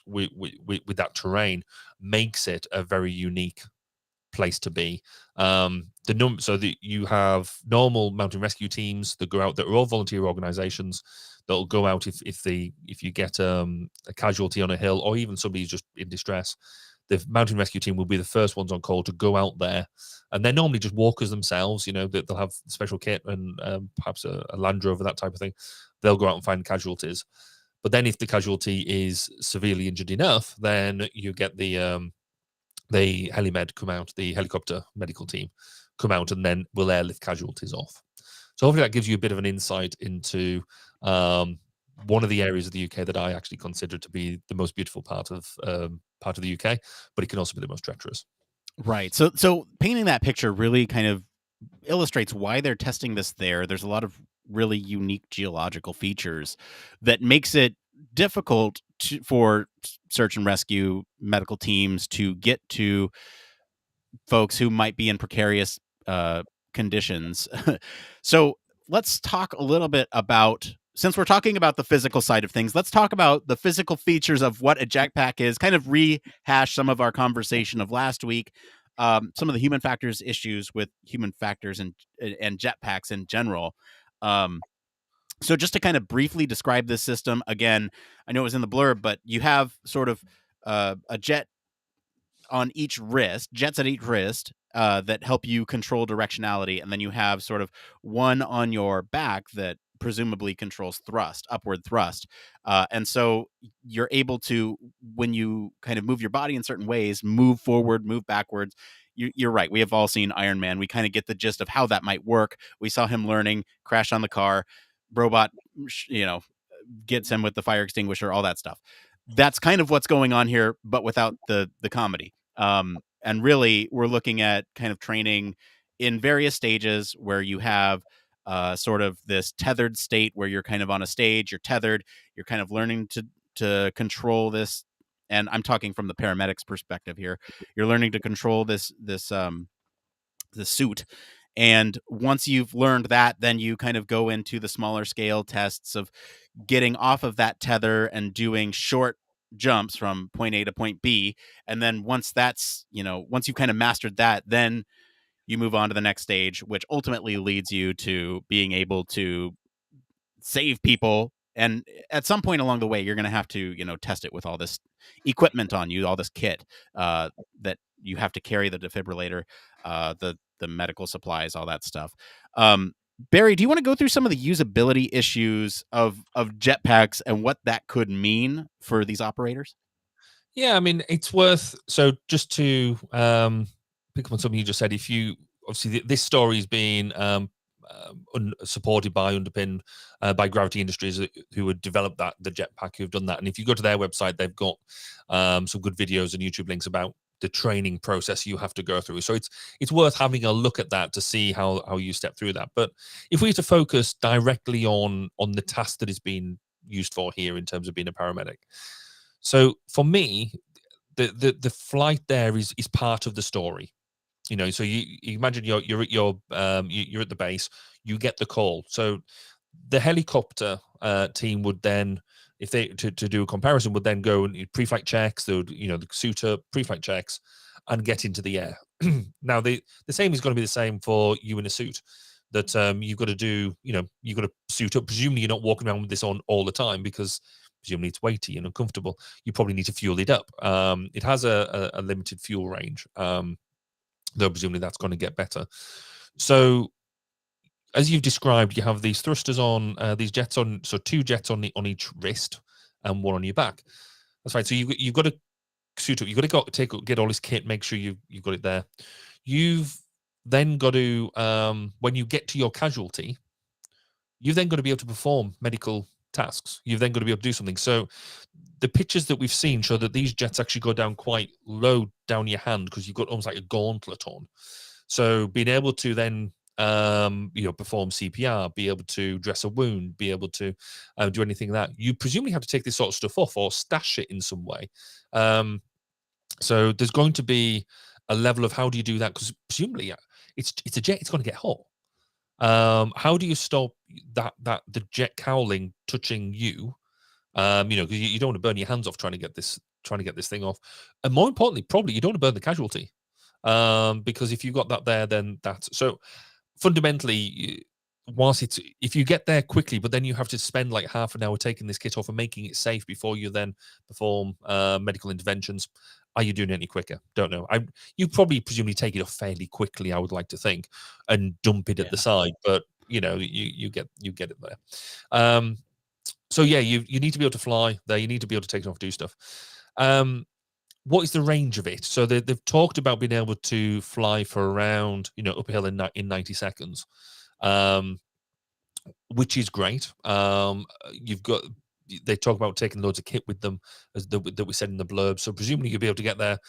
with that terrain makes it a very unique place to be. So that you have normal mountain rescue teams that go out, that are all volunteer organizations that'll go out if you get a casualty on a hill, or even somebody's just in distress. The mountain rescue team will be the first ones on call to go out there, and they're normally just walkers themselves. You know, that they'll have special kit and perhaps a Land Rover, that type of thing. They'll go out and find casualties. But then if the casualty is severely injured enough, then you get the helimed come out, the helicopter medical team come out, and then will airlift casualties off. So hopefully that gives you a bit of an insight into one of the areas of the UK that I actually consider to be the most beautiful part of the UK, but it can also be the most treacherous. Right. So painting that picture really kind of illustrates why they're testing this there. There's a lot of really unique geological features that makes it difficult for search and rescue medical teams to get to folks who might be in precarious conditions. So let's talk a little bit about, since we're talking about the physical side of things, let's talk about the physical features of what a jetpack is, kind of rehash some of our conversation of last week, some of the human factors issues with human factors and jetpacks in general. So just to kind of briefly describe this system, again, I know it was in the blurb, but you have sort of a jet on each wrist, jets at each wrist, that help you control directionality. And then you have sort of one on your back that presumably controls thrust, upward thrust. And so you're able to, when you kind of move your body in certain ways, move forward, move backwards. You're right. We have all seen Iron Man. We kind of get the gist of how that might work. We saw him learning, crash on the car, robot, gets him with the fire extinguisher, all that stuff. That's kind of what's going on here, but without the comedy. And really, we're looking at kind of training in various stages where you have sort of this tethered state where you're kind of on a stage, you're tethered, you're kind of learning to control this. And I'm talking from the paramedics perspective here. You're learning to control this suit. And once you've learned that, then you kind of go into the smaller scale tests of getting off of that tether and doing short jumps from point A to point B. And then once that's, once you've kind of mastered that, then you move on to the next stage, which ultimately leads you to being able to save people. And at some point along the way, you're going to have to, test it with all this equipment on you, all this kit that you have to carry, the defibrillator, the medical supplies, all that stuff. Barry, do you want to go through some of the usability issues of jetpacks and what that could mean for these operators? Yeah, I mean, it's worth, so just to pick up on something you just said, if you, obviously this story is being supported by, underpinned by Gravity Industries, who had developed the jetpack, who've done that. And if you go to their website, they've got some good videos and YouTube links about the training process you have to go through. So it's worth having a look at that to see how you step through that. But if we were to focus directly on the task that is being used for here in terms of being a paramedic. So for me, the flight there is part of the story. So you imagine you're at the base, you get the call. So the helicopter team would then, if they to do a comparison, would then go and pre-flight checks, they would, the suit up, pre-flight checks, and get into the air. Now the same is going to be the same for you in a suit. That you've got to do, you've got to suit up. Presumably you're not walking around with this on all the time, because presumably it's weighty and uncomfortable. You probably need to fuel it up. It has a limited fuel range, though presumably that's going to get better. So as you've described, you have these thrusters on, these jets on, so 2 jets on each wrist and 1 on your back. That's right. So you've got to suit up. You've got to get all this kit, make sure you've got it there. You've then got to, when you get to your casualty, you've then got to be able to perform medical tasks. You've then got to be able to do something. So the pictures that we've seen show that these jets actually go down quite low down your hand, because you've got almost like a gauntlet on. So being able to then perform CPR, be able to dress a wound, be able to do anything like that, you presumably have to take this sort of stuff off or stash it in some way. So there's going to be a level of how do you do that, because presumably it's a jet, it's going to get hot. How do you stop that the jet cowling touching you? Because you don't want to burn your hands off trying to get this trying to get this thing off. And more importantly, probably you don't want to burn the casualty, because if you've got that there, then that's so fundamentally. Whilst it's, if you get there quickly, but then you have to spend like half an hour taking this kit off and making it safe before you then perform medical interventions. Are you doing it any quicker? Don't know. You probably presumably take it off fairly quickly, I would like to think, and dump it at the side. But you know, you get it there. So yeah, you need to be able to fly there. You need to be able to take it off, do stuff. What is the range of it? So they've talked about being able to fly for around, you know, uphill in 90 seconds. Which is great. You've got, they talk about taking loads of kit with them, as that we said in the blurb. So presumably you'll be able to get there,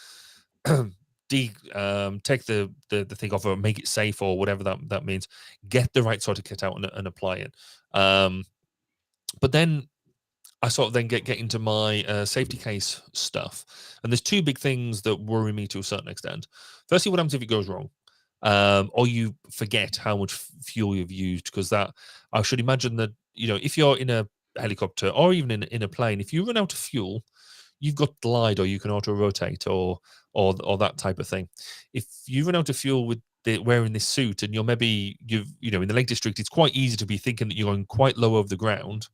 take the thing off or make it safe or whatever that means. Get the right sort of kit out and apply it. But then I sort of then get into my safety case stuff, and there's two big things that worry me to a certain extent. Firstly, what happens if it goes wrong? Or you forget how much fuel you've used, because that, I should imagine that, you know, if you're in a helicopter or even in a plane, if you run out of fuel, you've got glide, or you can auto rotate, or that type of thing. If you run out of fuel with wearing this suit, and you're maybe you know, in the Lake District, it's quite easy to be thinking that you're going quite low over the ground,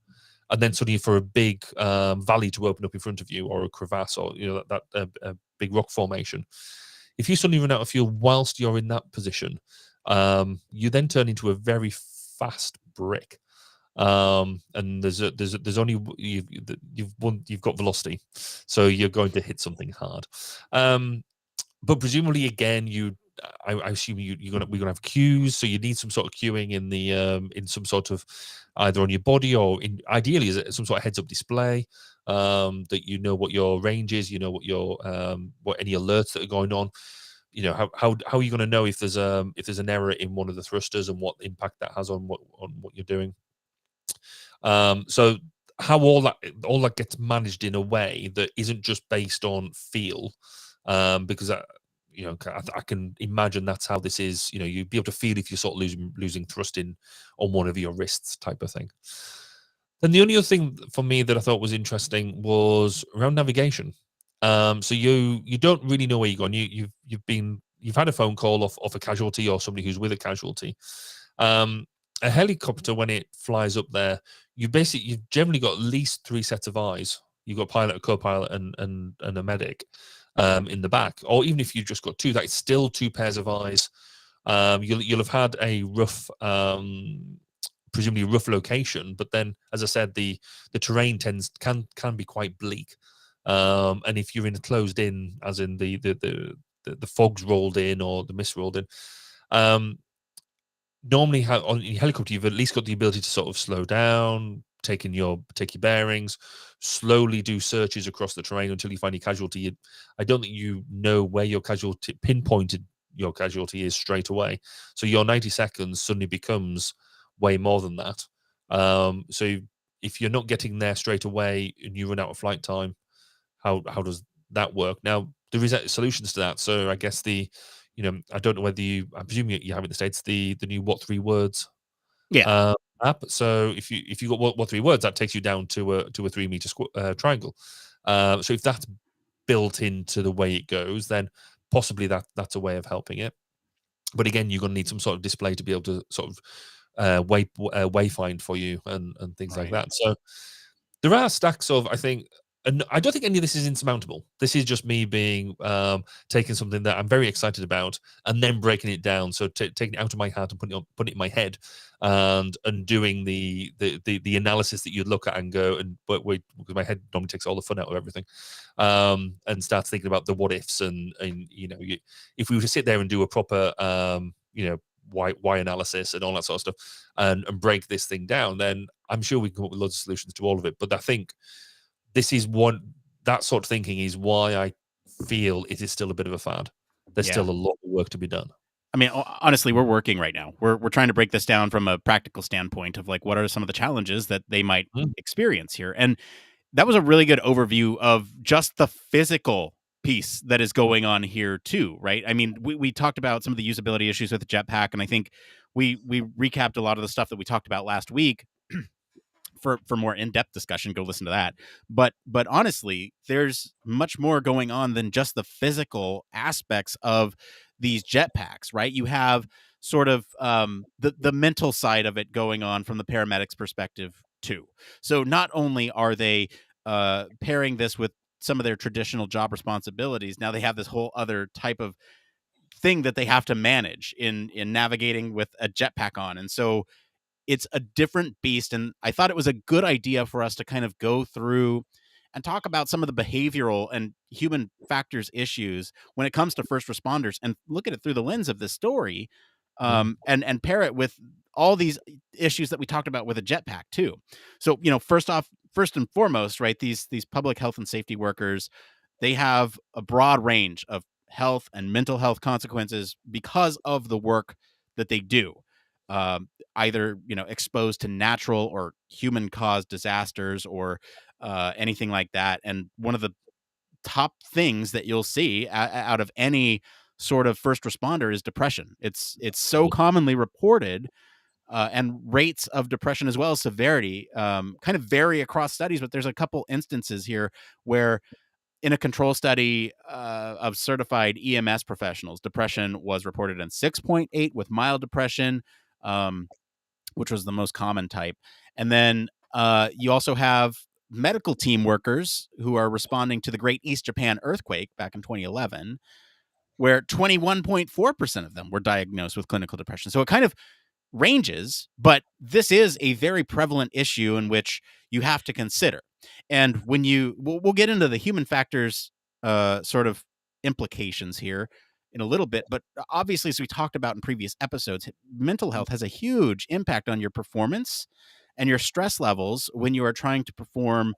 and then suddenly for a big valley to open up in front of you, or a crevasse, or you know, that big rock formation. If you suddenly run out of fuel whilst you're in that position, you then turn into a very fast brick. And there's only you've got velocity, so you're going to hit something hard. But presumably, again, I assume we're gonna have cues, so you need some sort of cueing in the in some sort of, either on your body or ideally is some sort of heads-up display, that you know what your range is, you know what your what any alerts that are going on. You know, how are you going to know if there's an error in one of the thrusters and what impact that has on what you're doing. So how all that gets managed in a way that isn't just based on feel, because you know, I can imagine that's how this is. You know, you'd be able to feel if you're sort of losing thrust on one of your wrists, type of thing. Then the only other thing for me that I thought was interesting was around navigation. So you don't really know where you're going. You've had a phone call off a casualty or somebody who's with a casualty. A helicopter, when it flies up there, you've generally got at least 3 sets of eyes. You've got pilot, a co-pilot, and a medic in the back. Or even if you've just got 2, that's still 2 pairs of eyes. You'll have had a rough, presumably rough location, but then, as I said, the terrain can be quite bleak. And if you're in a closed in, as in the fog's rolled in or the mist rolled in, normally on your helicopter you've at least got the ability to sort of slow down, take your bearings, slowly do searches across the terrain until you find your casualty. I don't think you know where your casualty, pinpointed your casualty is straight away, so your 90 seconds suddenly becomes way more than that. So if you're not getting there straight away and you run out of flight time, how does that work? Now there is solutions to that. So I guess I don't know whether I presume you have in the States the new What 3 Words app. So if you got what 3 words, that takes you down to a 3-meter triangle. So if that's built into the way it goes, then possibly that's a way of helping it. But again, you're going to need some sort of display to be able to sort of wayfind for you and things like that. So there are stacks of, I think, and I don't think any of this is insurmountable. This is just me being taking something that I'm very excited about and then breaking it down. So taking it out of my hat and putting it in my head, and doing the analysis that you'd look at and go, but wait, because my head normally takes all the fun out of everything, and starts thinking about the what ifs and you know, if we were to sit there and do a proper you know, why analysis and all that sort of stuff, and break this thing down, then I'm sure we can come up with loads of solutions to all of it. But I think that sort of thinking is why I feel it is still a bit of a fad. There's still a lot of work to be done. I mean, honestly, we're working right now. We're trying to break this down from a practical standpoint of like, what are some of the challenges that they might experience here? And that was a really good overview of just the physical piece that is going on here too, right? I mean, we talked about some of the usability issues with the Jetpack, and I think we recapped a lot of the stuff that we talked about last week. for more in-depth discussion, go listen to that. But honestly, there's much more going on than just the physical aspects of these jetpacks, right? You have sort of the mental side of it going on from the paramedics' perspective too. So not only are they pairing this with some of their traditional job responsibilities, now they have this whole other type of thing that they have to manage in navigating with a jetpack on. And so it's a different beast. And I thought it was a good idea for us to kind of go through and talk about some of the behavioral and human factors issues when it comes to first responders, and look at it through the lens of this story, and pair it with all these issues that we talked about with a jetpack too. So, first and foremost, right, these public health and safety workers, they have a broad range of health and mental health consequences because of the work that they do. Either exposed to natural or human caused disasters or anything like that. And one of the top things that you'll see out of any sort of first responder is depression. It's so commonly reported, and rates of depression as well as severity kind of vary across studies. But there's a couple instances here where in a control study of certified EMS professionals, depression was reported in 6.8 with mild depression, which was the most common type. And then you also have medical team workers who are responding to the Great East Japan earthquake back in 2011, where 21.4% of them were diagnosed with clinical depression. So it kind of ranges, but this is a very prevalent issue in which you have to consider. And when we'll get into the human factors sort of implications here in a little bit, but obviously, as we talked about in previous episodes, mental health has a huge impact on your performance and your stress levels when you are trying to perform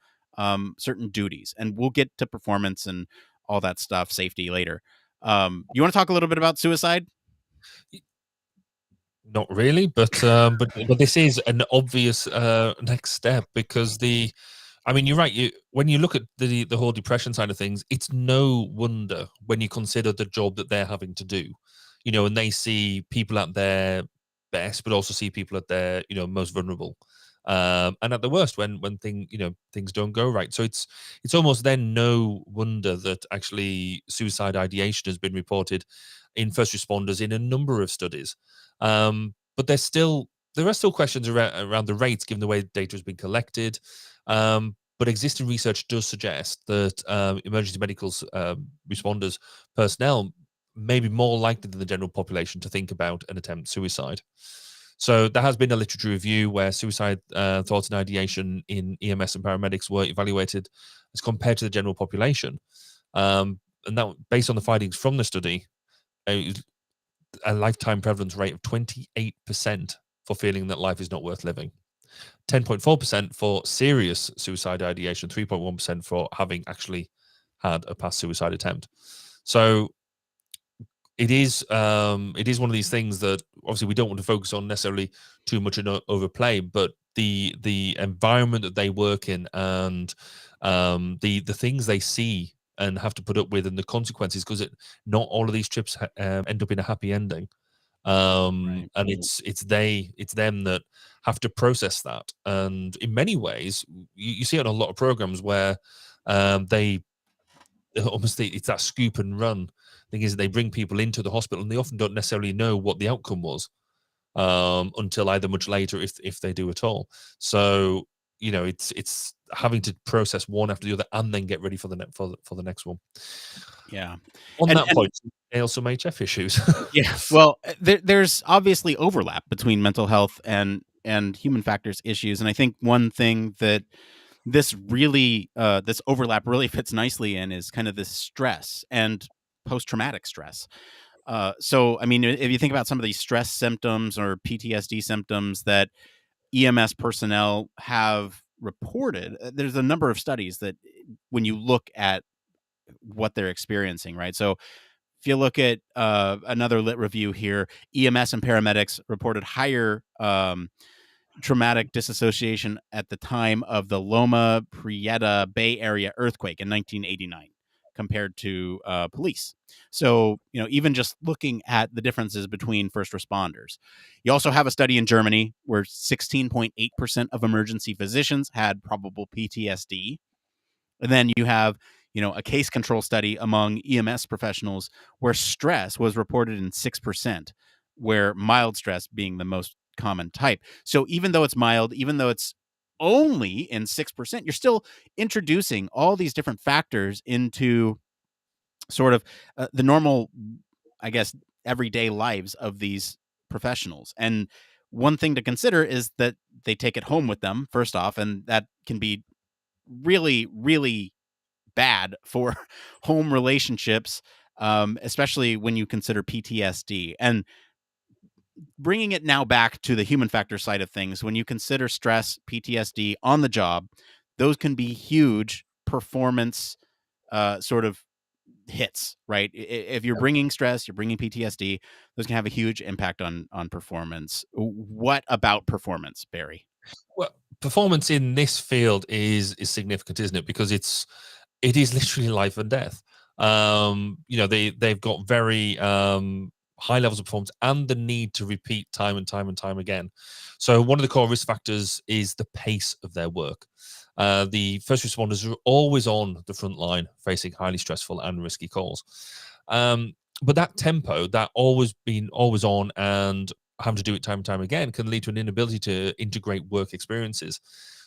certain duties. And we'll get to performance and all that stuff, safety, later. You want to talk a little bit about suicide? Not really, but this is an obvious next step, because I mean, you're right. When you look at the whole depression side of things, it's no wonder when you consider the job that they're having to do, and they see people at their best, but also see people at their most vulnerable, and at the worst when things don't go right. So it's almost then no wonder that actually suicide ideation has been reported in first responders in a number of studies. But there are still questions around the rates, given the way data has been collected. But existing research does suggest that emergency medical responders personnel may be more likely than the general population to think about and attempt suicide. So there has been a literature review where suicide thoughts and ideation in EMS and paramedics were evaluated as compared to the general population. And that, based on the findings from the study, a lifetime prevalence rate of 28% for feeling that life is not worth living, 10.4% for serious suicide ideation, 3.1% for having actually had a past suicide attempt. So it is one of these things that obviously we don't want to focus on necessarily too much and overplay, but the environment that they work in and the things they see and have to put up with, and the consequences, because not all of these trips end up in a happy ending. Right. And it's them that have to process that. And in many ways, you see it on a lot of programs where they almost it's that scoop and run thing. Is they bring people into the hospital and they often don't necessarily know what the outcome was until either much later, if they do at all. So it's having to process one after the other and then get ready for the next one. Yeah. On that point, they also some HF issues. Yeah. Well, there's obviously overlap between mental health and human factors issues, and I think one thing that this overlap really fits nicely in is kind of this stress and post-traumatic stress. So, I mean, if you think about some of these stress symptoms or PTSD symptoms that EMS personnel have reported, there's a number of studies that when you look at what they're experiencing, right? So if you look at another lit review here, EMS and paramedics reported higher traumatic disassociation at the time of the Loma Prieta Bay Area earthquake in 1989 compared to police. So, even just looking at the differences between first responders. You also have a study in Germany where 16.8% of emergency physicians had probable PTSD. And then you have, a case control study among EMS professionals where stress was reported in 6%, where mild stress being the most common type. So even though it's mild, even though it's only in 6%, you're still introducing all these different factors into sort of the normal, I guess, everyday lives of these professionals. And one thing to consider is that they take it home with them, first off, and that can be really, really bad for home relationships, especially when you consider PTSD. And bringing it now back to the human factor side of things, when you consider stress, PTSD on the job, those can be huge performance sort of hits, right? If you're bringing stress, you're bringing PTSD, those can have a huge impact on performance. What about performance, Barry? Well, performance in this field is significant, isn't it? Because it is literally life and death. They've got very high levels of performance and the need to repeat time and time and time again. So one of the core risk factors is the pace of their work. The first responders are always on the front line facing highly stressful and risky calls. But that tempo, that always being always on and having to do it time and time again, can lead to an inability to integrate work experiences.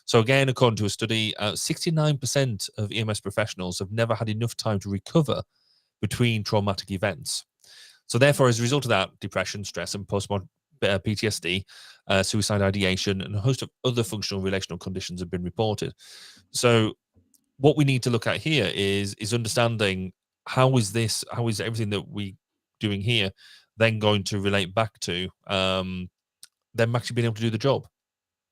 So again, according to a study, 69% of EMS professionals have never had enough time to recover between traumatic events. So therefore, as a result of that, depression, stress, and post-mortem PTSD, suicide ideation, and a host of other functional relational conditions have been reported. So what we need to look at here is understanding how is everything that we're doing here then going to relate back to them actually being able to do the job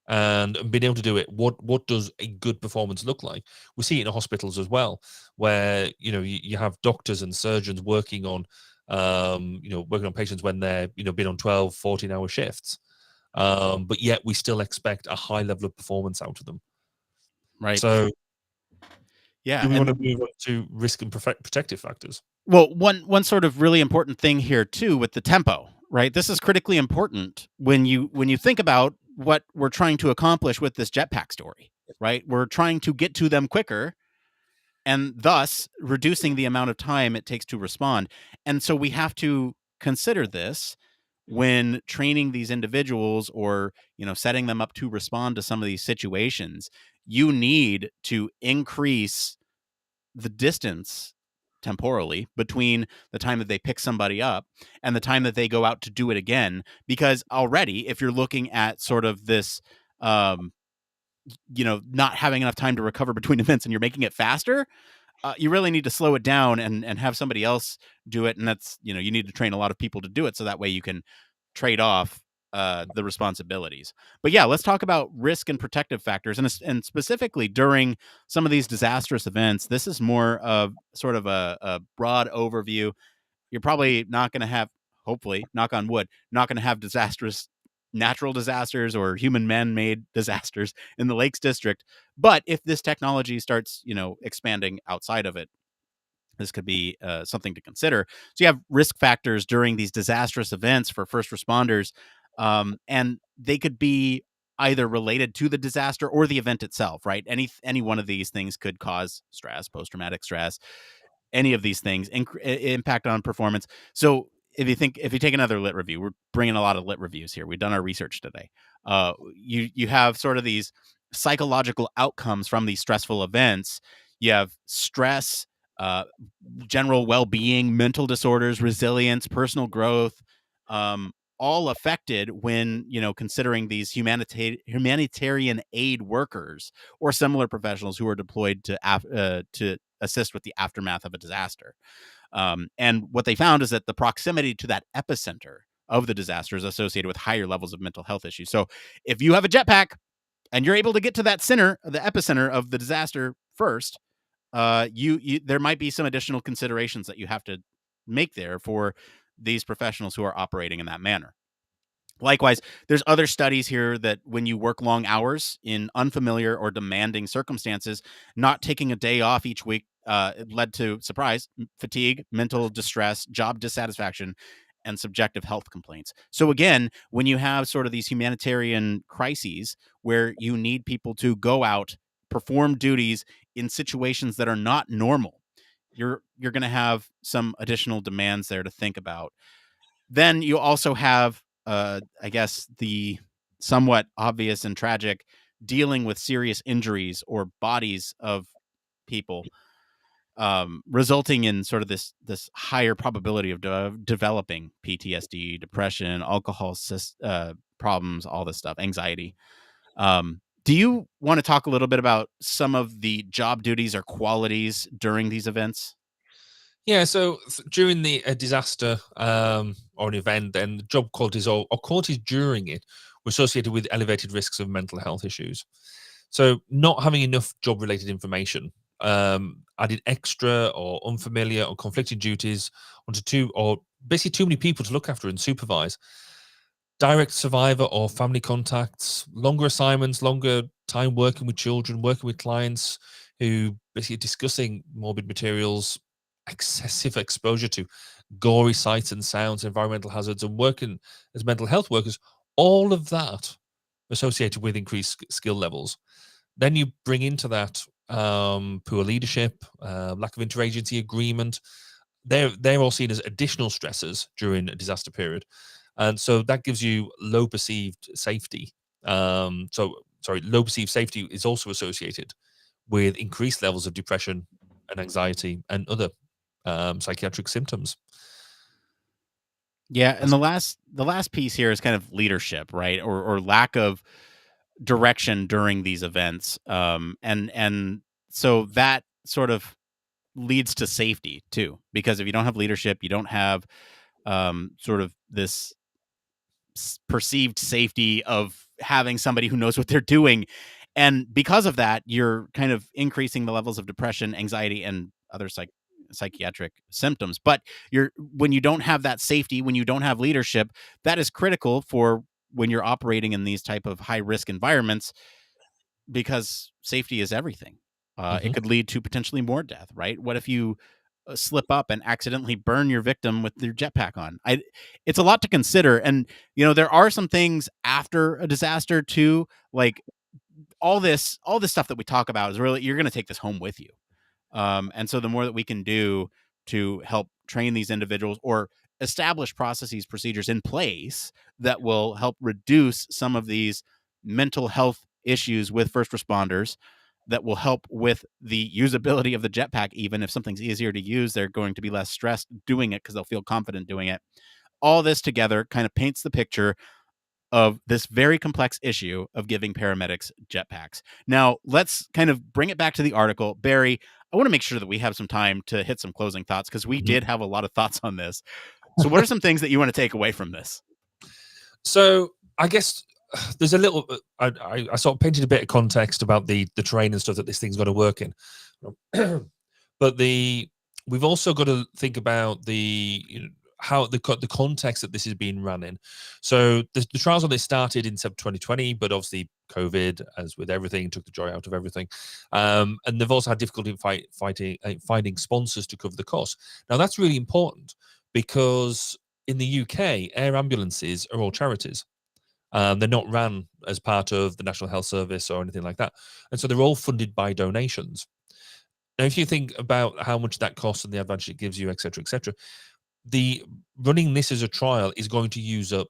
and being able to do it. What does a good performance look like? We see it in hospitals as well, where you have doctors and surgeons working on working on patients when they're been on 12, 14-hour shifts, but yet we still expect a high level of performance out of them. Right. So yeah, do we want to move on to risk and protective factors? Well, one sort of really important thing here too with the tempo, right? This is critically important when you think about what we're trying to accomplish with this jetpack story, right? We're trying to get to them quicker and thus reducing the amount of time it takes to respond. And so we have to consider this when training these individuals or, setting them up to respond to some of these situations. You need to increase the distance temporally between the time that they pick somebody up and the time that they go out to do it again, because already if you're looking at sort of this not having enough time to recover between events and you're making it faster, you really need to slow it down and have somebody else do it. And that's, you need to train a lot of people to do it so that way you can trade off the responsibilities. But yeah, let's talk about risk and protective factors. And specifically during some of these disastrous events, this is more of sort of a broad overview. You're probably not going to have, hopefully, knock on wood, not going to have disastrous natural disasters or human man-made disasters in the Lakes District. But if this technology starts, expanding outside of it, this could be something to consider. So you have risk factors during these disastrous events for first responders, and they could be either related to the disaster or the event itself, right? Any one of these things could cause stress, post-traumatic stress, any of these things, impact on performance. So if you take another lit review, we're bringing a lot of lit reviews here. We've done our research today. You have sort of these psychological outcomes from these stressful events. You have stress, general well-being, mental disorders, resilience, personal growth, all affected when considering these humanitarian aid workers or similar professionals who are deployed to assist with the aftermath of a disaster. And what they found is that the proximity to that epicenter of the disaster is associated with higher levels of mental health issues. So if you have a jetpack and you're able to get to that center, the epicenter of the disaster first, there might be some additional considerations that you have to make there for these professionals who are operating in that manner. Likewise, there's other studies here that when you work long hours in unfamiliar or demanding circumstances, not taking a day off each week it led to, surprise, fatigue, mental distress, job dissatisfaction, and subjective health complaints. So again, when you have sort of these humanitarian crises where you need people to go out, perform duties in situations that are not normal, you're going to have some additional demands there to think about. Then you also have, I guess, the somewhat obvious and tragic dealing with serious injuries or bodies of people, resulting in sort of this higher probability of developing PTSD, depression, alcohol problems, all this stuff, anxiety. Do you want to talk a little bit about some of the job duties or qualities during these events? Yeah, so during a disaster or an event, then the job qualities or qualities during it were associated with elevated risks of mental health issues. So not having enough job-related information, added extra or unfamiliar or conflicting duties onto basically too many people to look after and supervise. Direct survivor or family contacts, longer assignments, longer time working with children, working with clients who basically discussing morbid materials, excessive exposure to gory sights and sounds, environmental hazards, and working as mental health workers, all of that associated with increased skill levels. Then you bring into that poor leadership, lack of interagency agreement. They're all seen as additional stressors during a disaster period. And so that gives you low perceived safety. Low perceived safety is also associated with increased levels of depression and anxiety and other psychiatric symptoms. Yeah, and the last piece here is kind of leadership, right, or lack of direction during these events, and so that sort of leads to safety too, because if you don't have leadership, you don't have sort of this perceived safety of having somebody who knows what they're doing, and because of that, you're kind of increasing the levels of depression, anxiety, and other psychiatric symptoms. But when you don't have that safety, when you don't have leadership, that is critical for when you're operating in these type of high risk environments, because safety is everything. It could lead to potentially more death, right? What if you slip up and accidentally burn your victim with your jetpack on? It's a lot to consider, and there are some things after a disaster too, like all this stuff that we talk about is really, you're going to take this home with you. And so the more that we can do to help train these individuals or establish processes, procedures in place that will help reduce some of these mental health issues with first responders, that will help with the usability of the jetpack. Even if something's easier to use, they're going to be less stressed doing it because they'll feel confident doing it. All this together kind of paints the picture of this very complex issue of giving paramedics jetpacks. Now, let's kind of bring it back to the article. Barry, I want to make sure that we have some time to hit some closing thoughts, because we did have a lot of thoughts on this. So what are some things that you want to take away from this? So I guess there's a little, I sort of painted a bit of context about the terrain and stuff that this thing's got to work in. But we've also got to think about how the context that this is being run in. So the trials on this started in September 2020, but obviously COVID, as with everything, took the joy out of everything. And they've also had difficulty finding sponsors to cover the cost. Now that's really important, because in the UK, air ambulances are all charities. They're not run as part of the National Health Service or anything like that. And so they're all funded by donations. Now, if you think about how much that costs and the advantage it gives you, et cetera, the running this as a trial is going to use up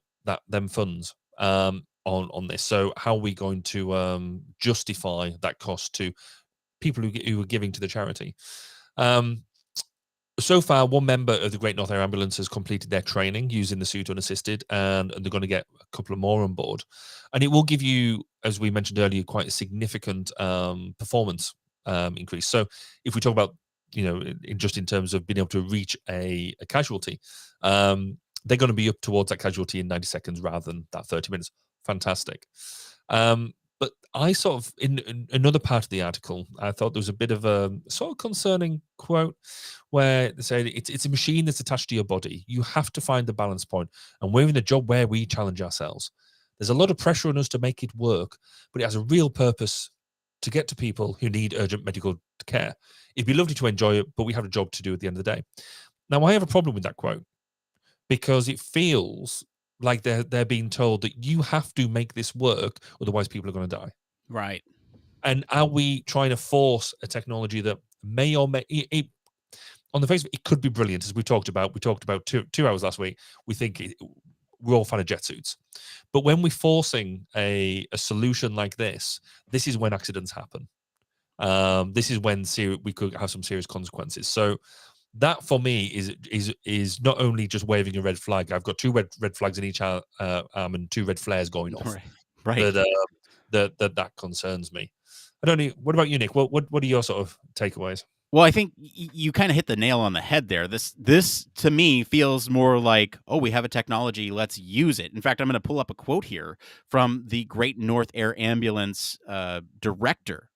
them funds on this. So how are we going to justify that cost to people who are giving to the charity? So far, one member of the Great North Air Ambulance has completed their training using the suit unassisted, and they're going to get a couple of more on board. And it will give you, as we mentioned earlier, quite a significant performance increase. So if we talk about, just in terms of being able to reach a casualty, they're going to be up towards that casualty in 90 seconds rather than that 30 minutes. Fantastic. But I sort of, in another part of the article, I thought there was a bit of a sort of concerning quote where they say it's a machine that's attached to your body. You have to find the balance point, and we're in a job where we challenge ourselves. There's a lot of pressure on us to make it work, but it has a real purpose to get to people who need urgent medical care. It'd be lovely to enjoy it, but we have a job to do at the end of the day. Now, I have a problem with that quote because it feels like they're being told that you have to make this work, otherwise people are going to die. Right. And are we trying to force a technology that may or may on the face of it, it could be brilliant, as we talked about. We talked about 2 hours last week. We think we're all fan of jet suits, but when we're forcing a solution like this is when accidents happen. This is when we could have some serious consequences. So that for me is not only just waving a red flag. I've got two red flags in each arm and two red flares going off. Right. That concerns me. I don't know. What about you, Nick? What are your sort of takeaways? Well, I think you kind of hit the nail on the head there. This to me feels more like, oh, we have a technology, let's use it. In fact, I'm going to pull up a quote here from the Great North Air Ambulance director,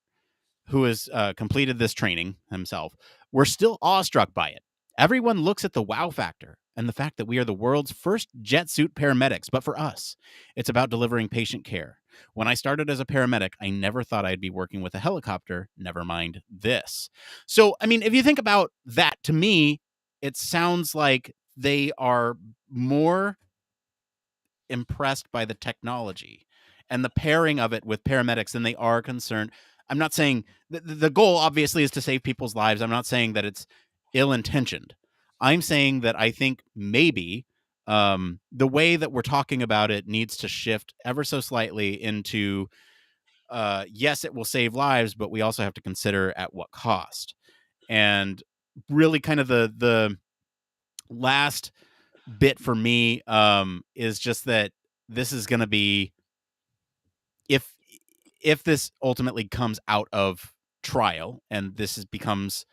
who has completed this training himself. We're still awestruck by it. Everyone looks at the wow factor and the fact that we are the world's first jet suit paramedics. But for us, it's about delivering patient care. When I started as a paramedic, I never thought I'd be working with a helicopter, never mind this. So, I mean, if you think about that, to me, it sounds like they are more impressed by the technology and the pairing of it with paramedics than they are concerned. I'm not saying the goal obviously is to save people's lives. I'm not saying that it's ill-intentioned. I'm saying that I think maybe the way that we're talking about it needs to shift ever so slightly into, yes, it will save lives, but we also have to consider at what cost. And really kind of the last bit for me is just that this is going to be, if this ultimately comes out of trial and this becomes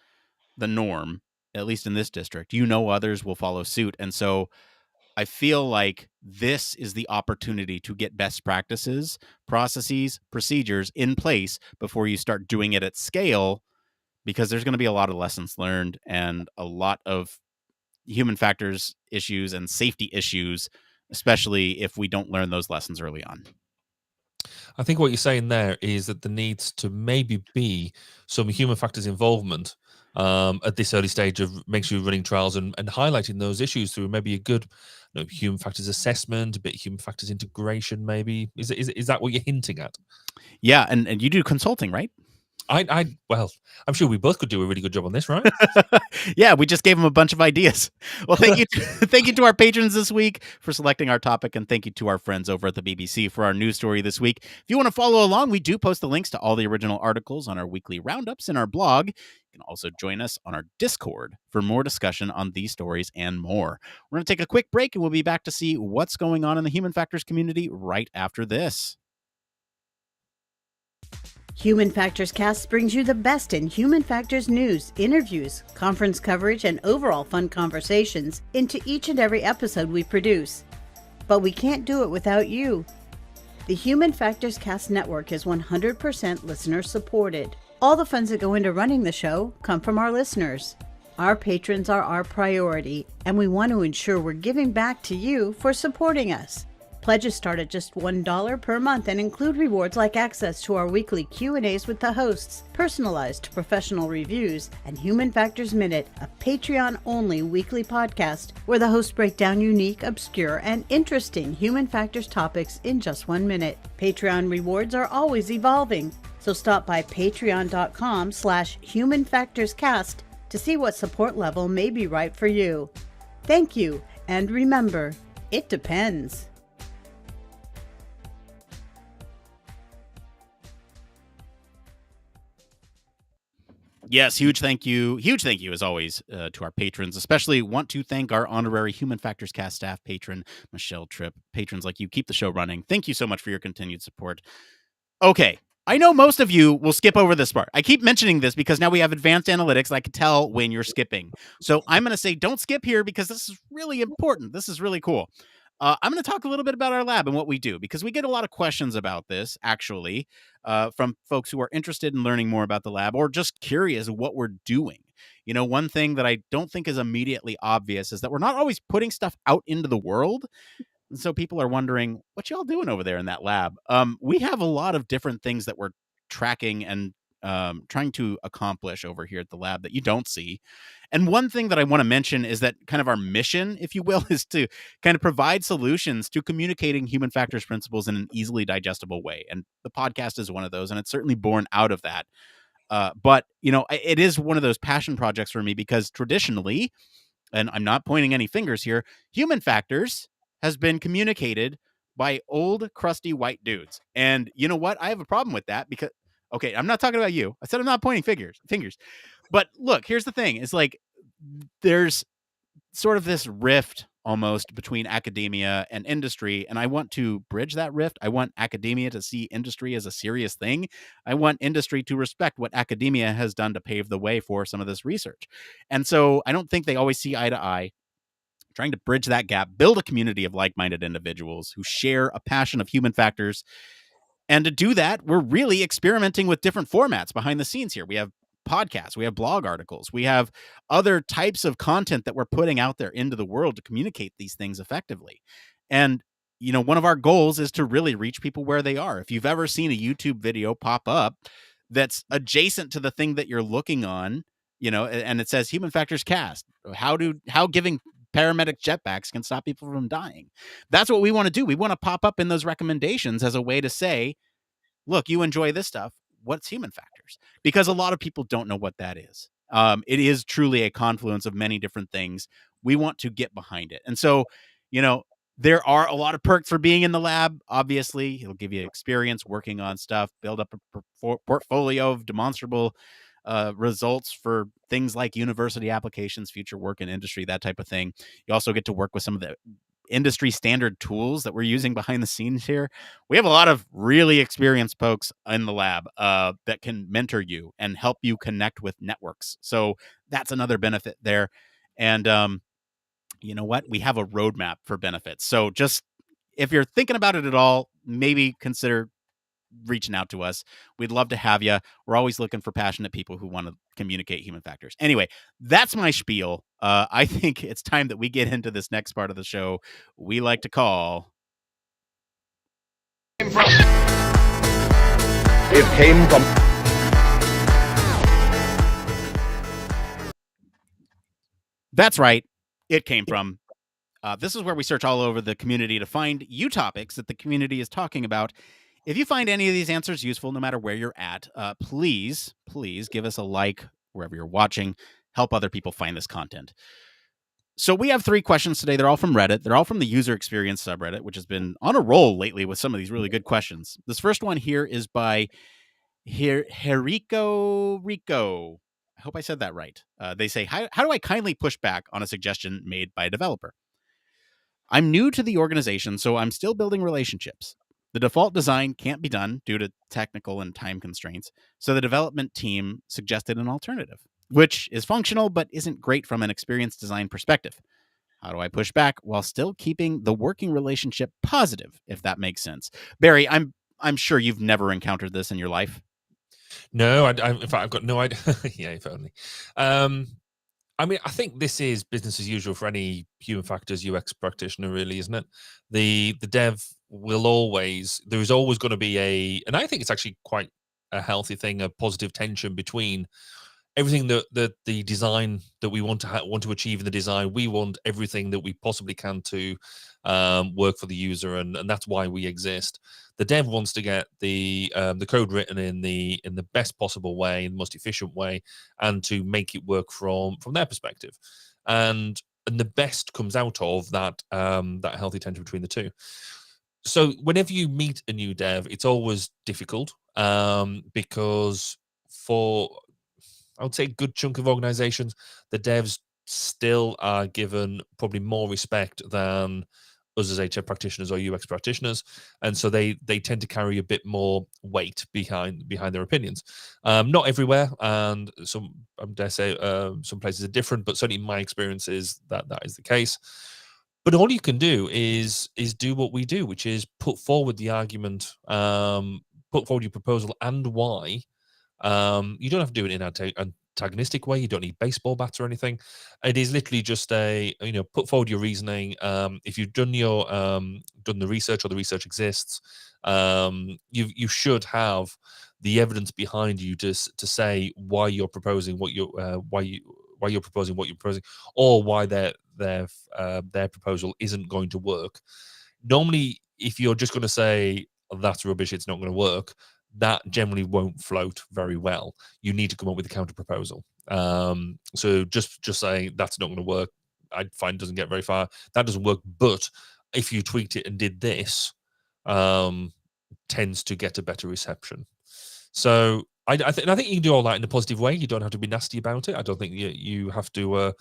the norm, at least in this district, others will follow suit. And so I feel like this is the opportunity to get best practices, processes, procedures in place before you start doing it at scale, because there's going to be a lot of lessons learned and a lot of human factors issues and safety issues, especially if we don't learn those lessons early on. I think what you're saying there is that there needs to maybe be some human factors involvement at this early stage of making sure you're running trials and highlighting those issues through maybe a good human factors assessment, a bit of human factors integration, maybe. Is that what you're hinting at? Yeah, and you do consulting, right? Well, I'm sure we both could do a really good job on this, right? Yeah, we just gave them a bunch of ideas. Well, thank you to our patrons this week for selecting our topic, and thank you to our friends over at the BBC for our news story this week. If you want to follow along, we do post the links to all the original articles on our weekly roundups in our blog. You can also join us on our Discord for more discussion on these stories and more. We're going to take a quick break, and we'll be back to see what's going on in the human factors community right after this. Human Factors Cast brings you the best in human factors news, interviews, conference coverage, and overall fun conversations into each and every episode we produce. But we can't do it without you. The Human Factors Cast network is 100% listener supported. All the funds that go into running the show come from our listeners. Our patrons are our priority, and we want to ensure we're giving back to you for supporting us. Pledges start at just $1 per month and include rewards like access to our weekly Q&As with the hosts, personalized professional reviews, and Human Factors Minute, a Patreon-only weekly podcast where the hosts break down unique, obscure, and interesting human factors topics in just 1 minute. Patreon rewards are always evolving, so stop by patreon.com/humanfactorscast to see what support level may be right for you. Thank you, and remember, it depends. Yes, huge thank you as always to our patrons. Especially want to thank our honorary Human Factors Cast staff patron, Michelle Tripp. Patrons like you keep the show running. Thank you so much for your continued support. Okay, I know most of you will skip over this part. I keep mentioning this because now we have advanced analytics. I can tell when you're skipping. So I'm going to say don't skip here because this is really important. This is really cool. I'm going to talk a little bit about our lab and what we do, because we get a lot of questions about this, actually, from folks who are interested in learning more about the lab or just curious what we're doing. One thing that I don't think is immediately obvious is that we're not always putting stuff out into the world. And so people are wondering, what y'all doing over there in that lab? We have a lot of different things that we're tracking and trying to accomplish over here at the lab that you don't see. And one thing that I want to mention is that kind of our mission, if you will, is to kind of provide solutions to communicating human factors principles in an easily digestible way. And the podcast is one of those, and it's certainly born out of that. But, it is one of those passion projects for me because traditionally, and I'm not pointing any fingers here, human factors has been communicated by old, crusty white dudes. And you know what? I have a problem with that because, okay, I'm not talking about you. I said I'm not pointing fingers. But look, here's the thing. It's like there's sort of this rift almost between academia and industry, and I want to bridge that rift. I want academia to see industry as a serious thing. I want industry to respect what academia has done to pave the way for some of this research. And so I don't think they always see eye to eye. Trying to bridge that gap, build a community of like-minded individuals who share a passion of human factors. And to do that, we're really experimenting with different formats behind the scenes here. We have podcasts, we have blog articles, we have other types of content that we're putting out there into the world to communicate these things effectively. And, one of our goals is to really reach people where they are. If you've ever seen a YouTube video pop up that's adjacent to the thing that you're looking on, and it says Human Factors Cast, how giving paramedic jetpacks can stop people from dying. That's what we want to do. We want to pop up in those recommendations as a way to say, look, you enjoy this stuff. What's human factors? Because a lot of people don't know what that is. It is truly a confluence of many different things. We want to get behind it. And so, there are a lot of perks for being in the lab. Obviously, it'll give you experience working on stuff, build up a portfolio of demonstrable results for things like university applications, future work in industry, that type of thing. You also get to work with some of the industry standard tools that we're using behind the scenes here. We have a lot of really experienced folks in the lab that can mentor you and help you connect with networks. So that's another benefit there. And you know what? We have a roadmap for benefits. So just if you're thinking about it at all, maybe consider reaching out to us. We'd love to have you. We're always looking for passionate people who want to communicate human factors. Anyway, that's my spiel. I think it's time that we get into this next part of the show we like to call... It came from... That's right. It came from... this is where we search all over the community to find you topics that the community is talking about. If you find any of these answers useful, no matter where you're at, please give us a like wherever you're watching. Help other people find this content. So we have 3 questions today. They're all from Reddit. They're all from the user experience subreddit, which has been on a roll lately with some of these really good questions. This first one here is by Rico. I hope I said that right. They say, how do I kindly push back on a suggestion made by a developer? I'm new to the organization, so I'm still building relationships. The default design can't be done due to technical and time constraints, so the development team suggested an alternative, which is functional but isn't great from an experience design perspective. How do I push back while still keeping the working relationship positive, if that makes sense? Barry, I'm sure you've never encountered this in your life. No, in fact, I've got no idea. Yeah, if only. I mean, I think this is business as usual for any human factors UX practitioner, really, isn't it? The dev will always, there is always going to be and I think it's actually quite a healthy thing, a positive tension between everything that the design that we want to achieve in the design. We want everything that we possibly can to work for the user, and that's why we exist. The dev wants to get the code written in the best possible way, in the most efficient way, and to make it work from their perspective. And the best comes out of that healthy tension between the two. So whenever you meet a new dev, it's always difficult because for, I would say, a good chunk of organizations, the devs still are given probably more respect than us as HR practitioners or UX practitioners, and so they tend to carry a bit more weight behind their opinions. Not everywhere, and some, I dare say, some places are different, but certainly in my experience is that is the case. But all you can do is do what we do, which is put forward the argument, put forward your proposal and why. You don't have to do it in an antagonistic way. You don't need baseball bats or anything. It is literally just put forward your reasoning. If you've done the research, or the research exists, you should have the evidence behind you to say why you're proposing what you're why you're proposing what you're proposing, or why their proposal isn't going to work. Normally, if you're just going to say, oh, that's rubbish, it's not going to work, that generally won't float very well. You need to come up with a counter proposal. So just saying that's not going to work, I find doesn't get very far. That doesn't work. But if you tweaked it and did this, tends to get a better reception. So I think you can do all that in a positive way. You don't have to be nasty about it. I don't think you have to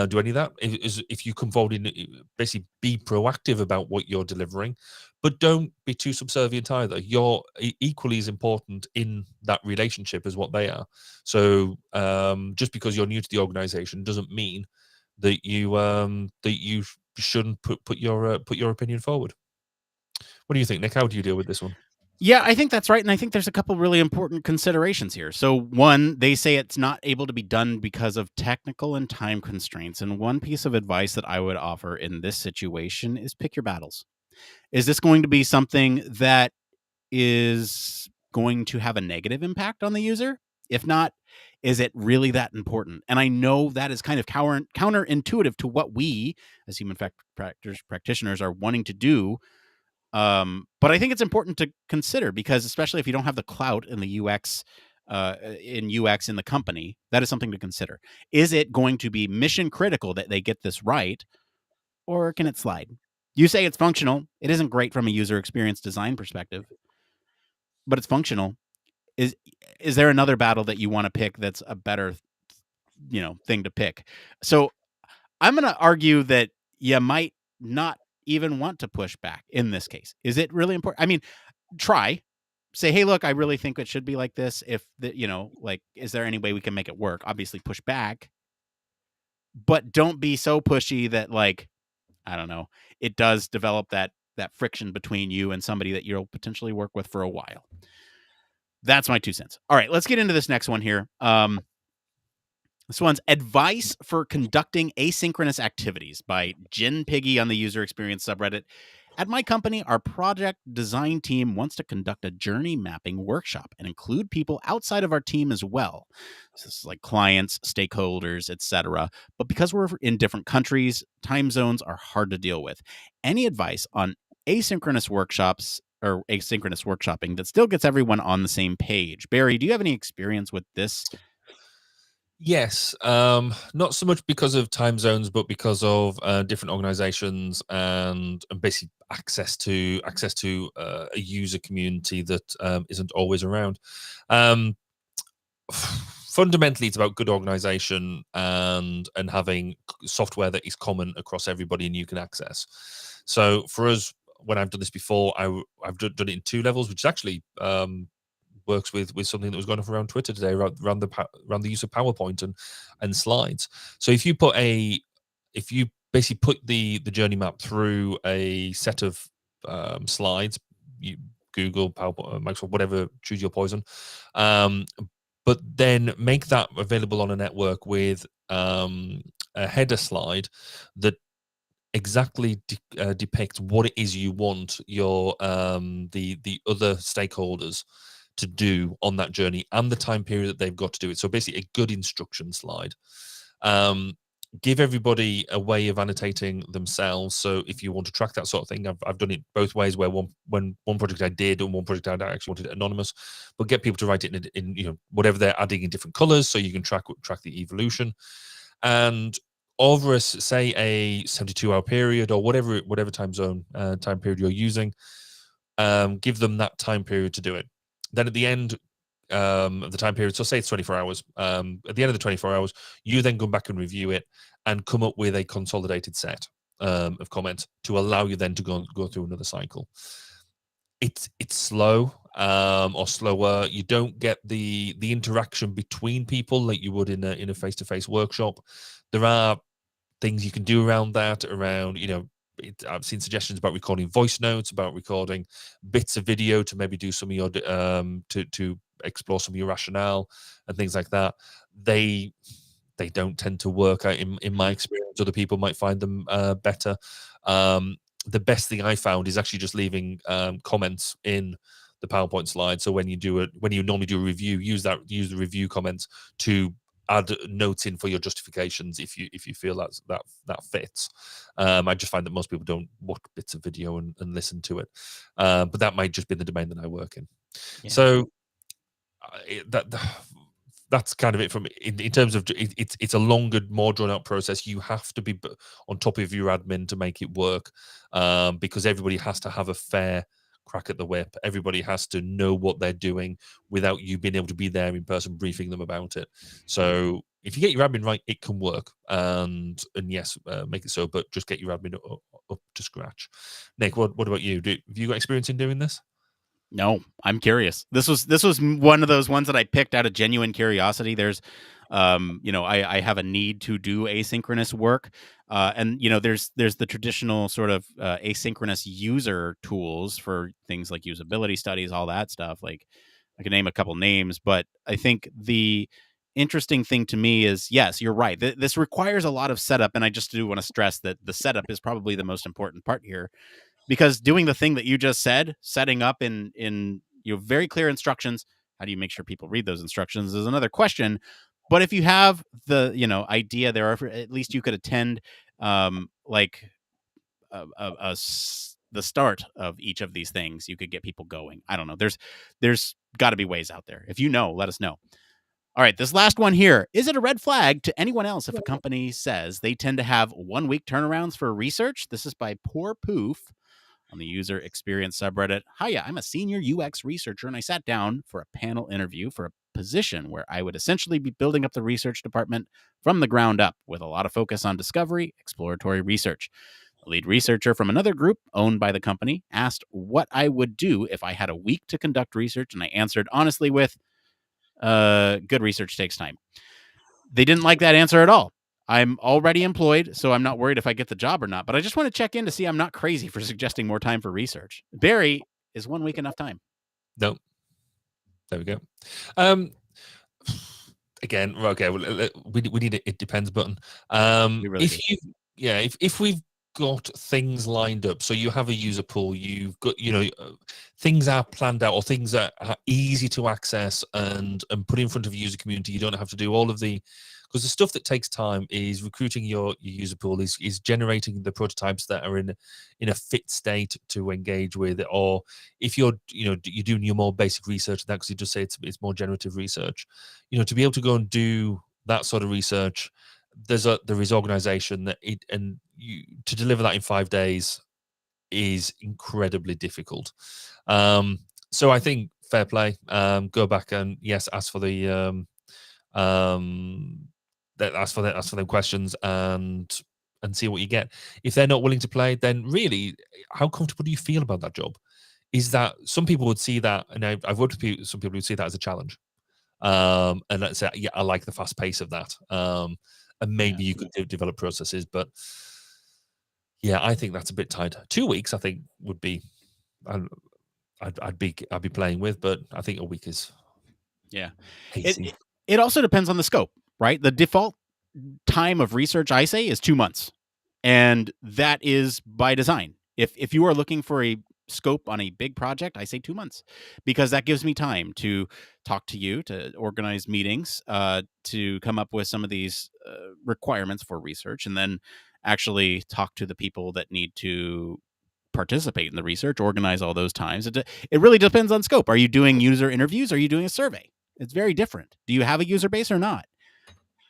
do any of that. If you come forward and basically be proactive about what you're delivering, but don't be too subservient either. You're equally as important in that relationship as what they are. So just because you're new to the organization doesn't mean that you shouldn't put your opinion forward. What do you think, Nick? How do you deal with this one? Yeah, I think that's right. And I think there's a couple really important considerations here. So, one, they say it's not able to be done because of technical and time constraints. And one piece of advice that I would offer in this situation is pick your battles. Is this going to be something that is going to have a negative impact on the user? If not, is it really that important? And I know that is kind of counterintuitive to what we, as human practitioners, are wanting to do. But I think it's important to consider, because especially if you don't have the clout in the UX, in the company, that is something to consider. Is it going to be mission critical that they get this right, or can it slide? You say it's functional. It isn't great from a user experience design perspective, but it's functional. Is there another battle that you want to pick that's a better, thing to pick? So I'm going to argue that you might not even want to push back in this case. Is it really important? I mean, say, hey, look, I really think it should be like this. If is there any way we can make it work? Obviously push back, but don't be so pushy that, like, I don't know, it does develop that friction between you and somebody that you'll potentially work with for a while. That's my 2 cents. All right, let's get into this next one here. This one's advice for conducting asynchronous activities by Jen Piggy on the user experience subreddit. At my company, our project design team wants to conduct a journey mapping workshop and include people outside of our team as well. So this is like clients, stakeholders, etc. But because we're in different countries, time zones are hard to deal with. Any advice on asynchronous workshops or asynchronous workshopping that still gets everyone on the same page? Barry, do you have any experience with this? Yes, not so much because of time zones, but because of different organizations and basically access to a user community that isn't always around. Fundamentally, it's about good organization and having software that is common across everybody and you can access. So for us, when I've done this before, I've done it in 2 levels, which is actually works with something that was going off around Twitter today around the use of PowerPoint and slides. So if you basically put the journey map through a set of slides, you Google, PowerPoint, Microsoft, whatever, choose your poison, but then make that available on a network with a header slide that exactly depicts what it is you want your the other stakeholders to do on that journey and the time period that they've got to do it. So basically a good instruction slide. Give everybody a way of annotating themselves. So if you want to track that sort of thing, I've done it both ways, where one project I did and one project I actually wanted it anonymous, but get people to write it in whatever they're adding in different colors, so you can track the evolution. And over say a 72-hour period or whatever time period you're using, give them that time period to do it. Then at the end of the time period, so say it's 24 hours, at the end of the 24 hours, you then go back and review it and come up with a consolidated set of comments to allow you then to go through another cycle. It's slow or slower. You don't get the interaction between people like you would in a face-to-face workshop. There are things you can do around that, I've seen suggestions about recording voice notes, about recording bits of video to maybe do some of your to explore some of your rationale and things like that. They don't tend to work out in my experience. Other people might find them better. The best thing I found is actually just leaving comments in the PowerPoint slide. So when you normally do a review, use the review comments to add notes in for your justifications if you feel that fits. I just find that most people don't watch bits of video and listen to it, but that might just be the domain that I work in. Yeah. So that's kind of it from in terms of it's a longer, more drawn out process. You have to be on top of your admin to make it work, because everybody has to have a fair crack at the whip. Everybody has to know what they're doing without you being able to be there in person briefing them about it. So if you get your admin right, it can work. And yes, make it so, but just get your admin up to scratch. Nick, what about you? Have you got experience in doing this? No, I'm curious. This was one of those ones that I picked out of genuine curiosity. There's, I have a need to do asynchronous work, and there's the traditional sort of asynchronous user tools for things like usability studies, all that stuff. Like I can name a couple names, but I think the interesting thing to me is, yes, you're right. This requires a lot of setup, and I just do want to stress that the setup is probably the most important part here. Because doing the thing that you just said, setting up in very clear instructions, how do you make sure people read those instructions is another question. But if you have the idea there, at least you could attend like the start of each of these things, you could get people going. I don't know. There's got to be ways out there. If you know, let us know. All right, this last one here. Is it a red flag to anyone else if a company says they tend to have 1 week turnarounds for research? This is by Poor Poof on the user experience subreddit. Hiya, I'm a senior UX researcher, and I sat down for a panel interview for a position where I would essentially be building up the research department from the ground up with a lot of focus on discovery, exploratory research. The lead researcher from another group owned by the company asked what I would do if I had a week to conduct research, and I answered honestly with, good research takes time. They didn't like that answer at all. I'm already employed, so I'm not worried if I get the job or not. But I just want to check in to see I'm not crazy for suggesting more time for research. Barry, is 1 week enough time? No. There we go. Again, okay. We need a it depends button. Really if we've got things lined up, so you have a user pool, you've got things are planned out, or things that are easy to access and put in front of a user community. You don't have to do all of the, because the stuff that takes time is recruiting your user pool, is generating the prototypes that are in a fit state to engage with it. Or if you're doing your more basic research, that, because you just say it's more generative research, to be able to go and do that sort of research, there is organization that to deliver that in 5 days is incredibly difficult. So I think fair play. Go back and yes, ask for the ask for them questions and see what you get. If they're not willing to play, then really, how comfortable do you feel about that job? Is that, some people would see that, and I've worked with some people who see that as a challenge. And let's say, yeah, I like the fast pace of that. And maybe you could develop processes, but yeah, I think that's a bit tight. 2 weeks, I think, would be, I'd be playing with, but I think a week is hasty. It also depends on the scope, right? The default time of research, I say, is 2 months, and that is by design. If you are looking for a scope on a big project, I say 2 months, because that gives me time to talk to you, to organize meetings, to come up with some of these requirements for research, and then actually talk to the people that need to participate in the research, organize all those times. It really depends on scope. Are you doing user interviews? Are you doing a survey? It's very different. Do you have a user base or not?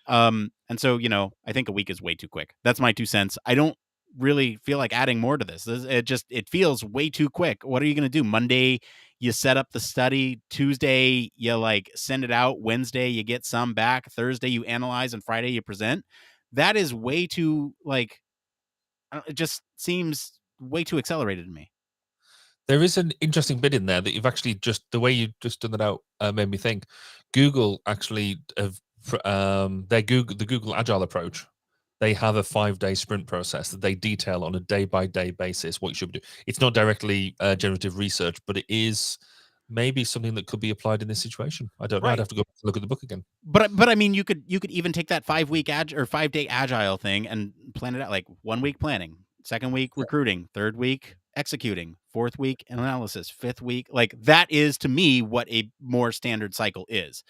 And so, I think a week is way too quick. That's my 2 cents. I don't really feel like adding more to this. It feels way too quick. What are you going to do? Monday, you set up the study. Tuesday, you send it out. Wednesday, you get some back. Thursday, you analyze, and Friday, you present. That is way too, it just seems way too accelerated to me. There is an interesting bit in there that you've actually just, the way you just done that out made me think. Google actually have the Google Agile approach. They have a 5-day sprint process that they detail on a day-by-day basis what you should do. It's not directly generative research, but it is maybe something that could be applied in this situation. I don't know. I'd have to go look at the book again. But I mean, you could even take that 5-day agile thing and plan it out, like 1 week planning, second week recruiting, third week executing, 4th week analysis, 5th week. Like that is to me what a more standard cycle is.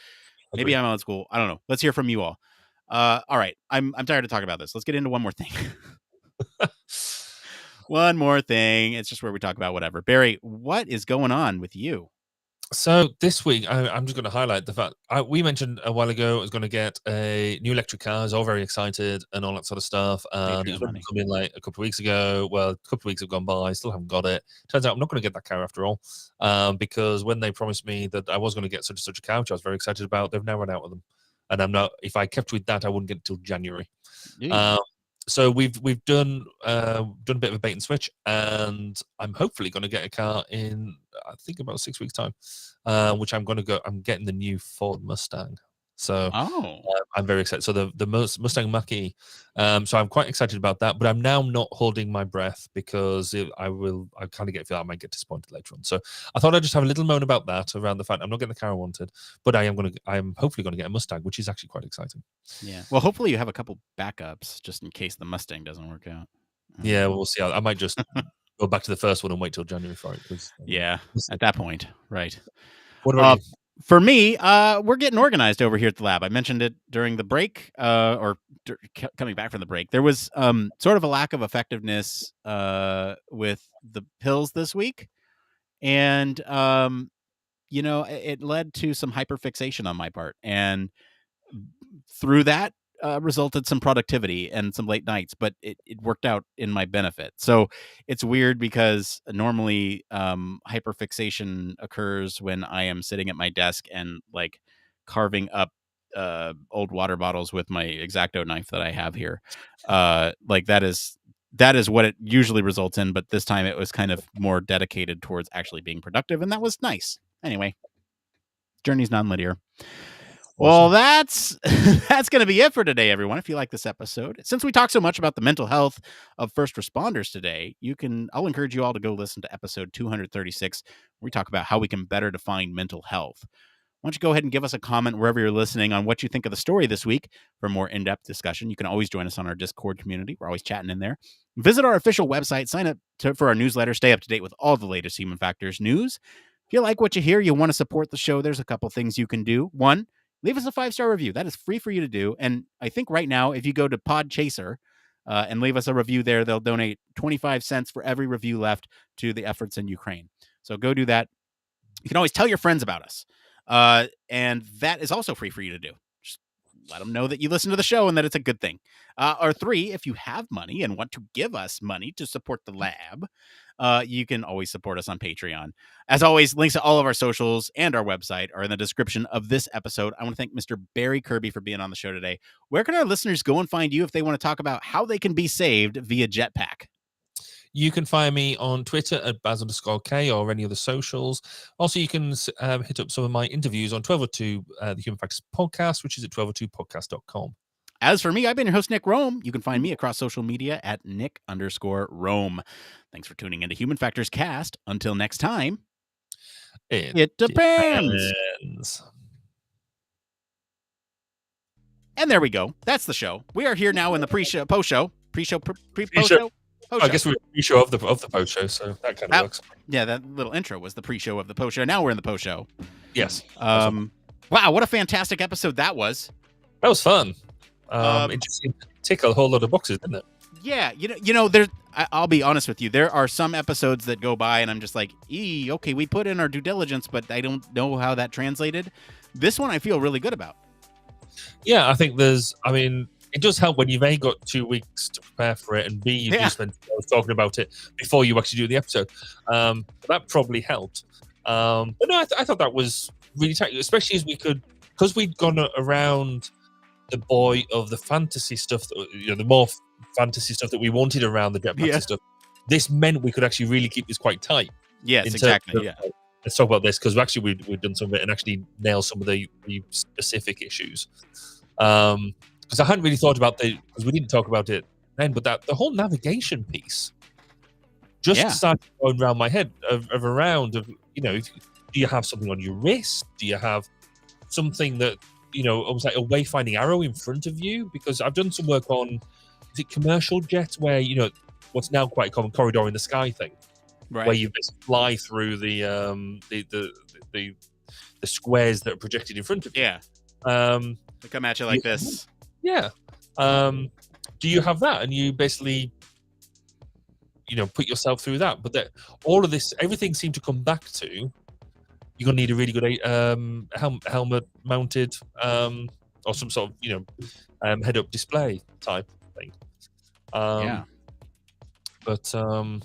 Maybe Agreed. I'm old school. I don't know. Let's hear from you all. All right. I'm tired of talking about this. Let's get into one more thing. One more thing. It's just where we talk about whatever. Barry, what is going on with you? So this week, I'm just going to highlight the fact we mentioned a while ago I was going to get a new electric car. I was all very excited and all that sort of stuff. And it was going to come in like a couple of weeks ago. Well, a couple of weeks have gone by. I still haven't got it. Turns out I'm not going to get that car after all, because when they promised me that I was going to get such and such a car, which I was very excited about, they've now run out of them. And I'm not. If I kept with that, I wouldn't get it till January. So we've done a bit of a bait and switch, and I'm hopefully going to get a car in I think about 6 weeks time, which I'm getting the new Ford Mustang. So I'm very excited. So the Mustang Mach-E. So I'm quite excited about that, but I'm now not holding my breath because I kind of feel I might get disappointed later on. So I thought I'd just have a little moan about that around the fact I'm not getting the car I wanted, but I'm hopefully going to get a Mustang, which is actually quite exciting. Yeah. Well, hopefully you have a couple backups just in case the Mustang doesn't work out. Yeah, we'll see. I might just go back to the first one and wait till January for it. At that point, right. What about you? For me, we're getting organized over here at the lab. I mentioned it during the break, coming back from the break. There was sort of a lack of effectiveness with the pills this week, and it led to some hyperfixation on my part, and through that resulted some productivity and some late nights, but it worked out in my benefit. So it's weird because normally hyperfixation occurs when I am sitting at my desk and like carving up old water bottles with my X-Acto knife that I have here. Like that is what it usually results in, but this time it was kind of more dedicated towards actually being productive, and that was nice. Anyway, journey's non-linear. Well, that's going to be it for today, everyone. If you like this episode, since we talk so much about the mental health of first responders today, I'll encourage you all to go listen to episode 236, where we talk about how we can better define mental health. Why don't you go ahead and give us a comment wherever you're listening on what you think of the story this week. For more in-depth discussion, you can always join us on our Discord community. We're always chatting in there. Visit our official website, sign up for our newsletter, stay up to date with all the latest Human Factors news. If you like what you hear, you want to support the show, there's a couple things you can do. One, leave us a 5-star review. That is free for you to do. And I think right now, if you go to Podchaser and leave us a review there, they'll donate 25 cents for every review left to the efforts in Ukraine. So go do that. You can always tell your friends about us. And that is also free for you to do. Just let them know that you listen to the show and that it's a good thing. Or 3, if you have money and want to give us money to support the lab, you can always support us on Patreon. As always, links to all of our socials and our website are in the description of this episode. I want to thank Mr. Barry Kirby for being on the show today. Where can our listeners go and find you if they want to talk about how they can be saved via Jetpack? You can find me on Twitter at Baz_K or any other socials. Also, you can hit up some of my interviews on 1202, the Human Factors podcast, which is at 1202podcast.com. As for me, I've been your host, Nick Roome. You can find me across social media at Nick_Roome. Thanks for tuning into Human Factors Cast. Until next time, it depends. And there we go. That's the show. We are here now in the pre-show, post-show. Post-show. I guess we're pre-show of the post-show, so that kind of works. Yeah, that little intro was the pre-show of the post-show. Now we're in the post-show. Yes. Wow, what a fantastic episode that was. That was fun. It just seemed to tick a whole lot of boxes, didn't it? Yeah, I'll be honest with you. There are some episodes that go by and I'm just like, okay, we put in our due diligence, but I don't know how that translated. This one I feel really good about. Yeah, I think it does help when you've A, got 2 weeks to prepare for it, and B, you do spend talking about it before you actually do the episode. That probably helped. But no, I thought that was really tight, especially because we'd gone around the boy of the fantasy stuff, the more fantasy stuff that we wanted around the Jetpack stuff. This meant we could actually really keep this quite tight. Yes, exactly. Let's talk about this, because actually we've done some of it and actually nailed some of the specific issues. Because I hadn't really thought about because we didn't talk about it then, but the whole navigation piece just started going around my head of do you have something on your wrist? Do you have something that, almost like a wayfinding arrow in front of you? Because I've done some work on, is it commercial jets where, what's now quite a common corridor in the sky thing. where you basically fly through the squares that are projected in front of you. Yeah. They come at you like this. Yeah. Do you have that? And you basically, put yourself through that. But all of this, everything seemed to come back to you're gonna need a really good helmet mounted, or some sort of head-up display type thing. Yeah. But no,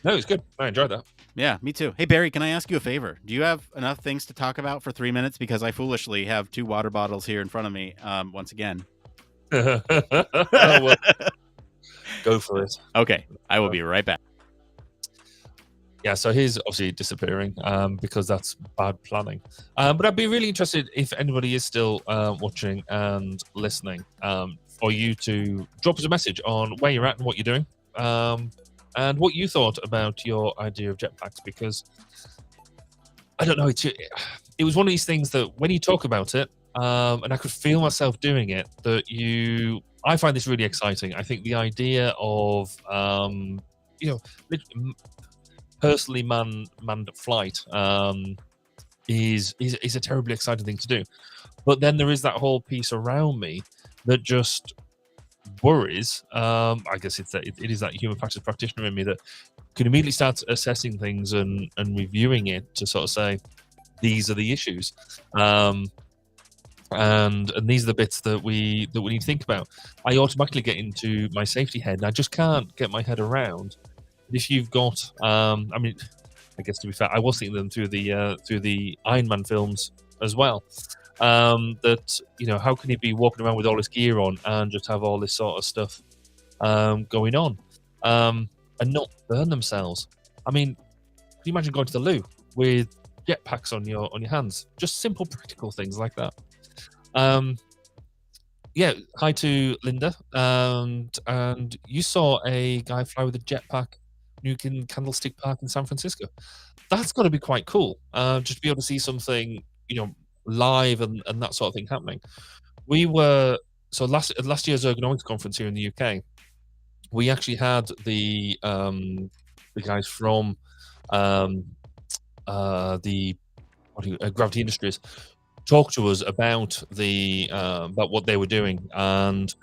it's good. I enjoyed that. Yeah, me too. Hey, Barry, can I ask you a favor? Do you have enough things to talk about for 3 minutes? Because I foolishly have 2 water bottles here in front of me once again. Well, go for it. Okay, I will be right back. Yeah, so he's obviously disappearing because that's bad planning. But I'd be really interested if anybody is still watching and listening for you to drop us a message on where you're at and what you're doing. And what you thought about your idea of jetpacks, because I don't know, it was one of these things that when you talk about it, and I could feel myself doing it, I find this really exciting. I think the idea of, personally manned flight is a terribly exciting thing to do. But then there is that whole piece around me that just worries. I guess it is that human factors practitioner in me that can immediately start assessing things and reviewing it to sort of say these are the issues, and these are the bits that we need to think about. I automatically get into my safety head, and I just can't get my head around. If you've got, I guess to be fair, I was thinking them through the Iron Man films as well. That how can he be walking around with all this gear on and just have all this sort of stuff going on, and not burn themselves? I mean, can you imagine going to the loo with jetpacks on your hands? Just simple practical things like that. Yeah, hi to Linda, and you saw a guy fly with a jetpack New Candlestick Park in San Francisco. That's got to be quite cool. Just to be able to see something, live and that sort of thing happening. We were last year's ergonomics conference here in the UK. We actually had the guys from Gravity Industries talk to us about about what they were doing, and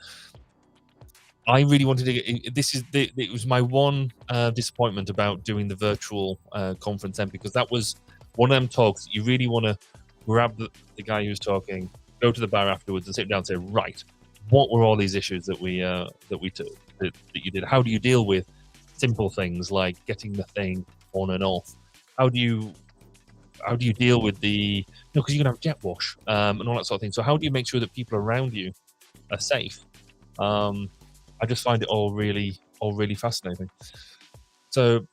I really wanted to get. It was my one disappointment about doing the virtual conference then, because that was one of them talks that you really want to grab the guy who was talking, go to the bar afterwards, and sit down and say, right, what were all these issues that you did? How do you deal with simple things like getting the thing on and off? How do you deal with because you're gonna have jet wash and all that sort of thing. So how do you make sure that people around you are safe? I just find it all really fascinating. So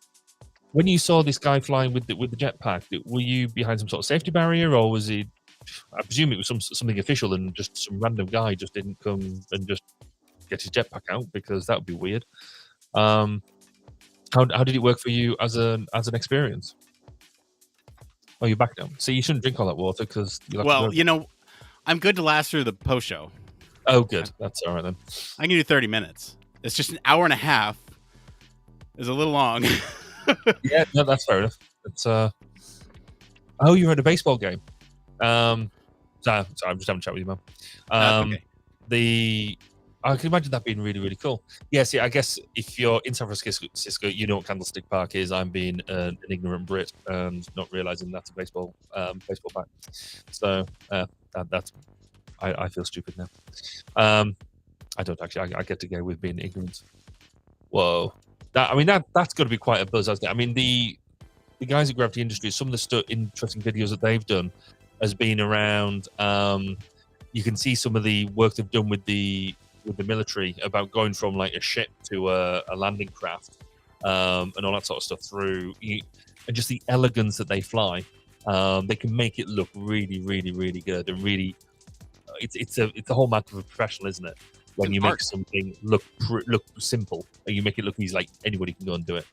when you saw this guy flying with the jetpack, were you behind some sort of safety barrier, or was it? I presume it was something official, and just some random guy just didn't come and just get his jetpack out, because that would be weird. How did it work for you as an experience? Oh, you're back now. See, you shouldn't drink all that water because I'm good to last through the post show. Oh, good. That's all right then. I can do 30 minutes. It's just an hour and a half. Is a little long. Yeah, no, that's fair enough. It's oh, you were at a baseball game. Sorry, I'm just having a chat with you, man. Okay. I can imagine that being really, really cool. Yeah, see, I guess if you're in San Francisco, you know what Candlestick Park is. I'm being an ignorant Brit and not realizing that's a baseball bat. So that's I feel stupid now. I don't actually. I get to go with being ignorant. Whoa, that's got to be quite a buzz. I mean, the guys at Gravity Industries, some of the interesting videos that they've done has been around. You can see some of the work they've done with the military about going from like a ship to a landing craft, and all that sort of stuff and just the elegance that they fly. They can make it look really, really, really good, and really, it's a whole mark of a professional, isn't it? When you make something look simple, and you make it look easy, like anybody can go and do it.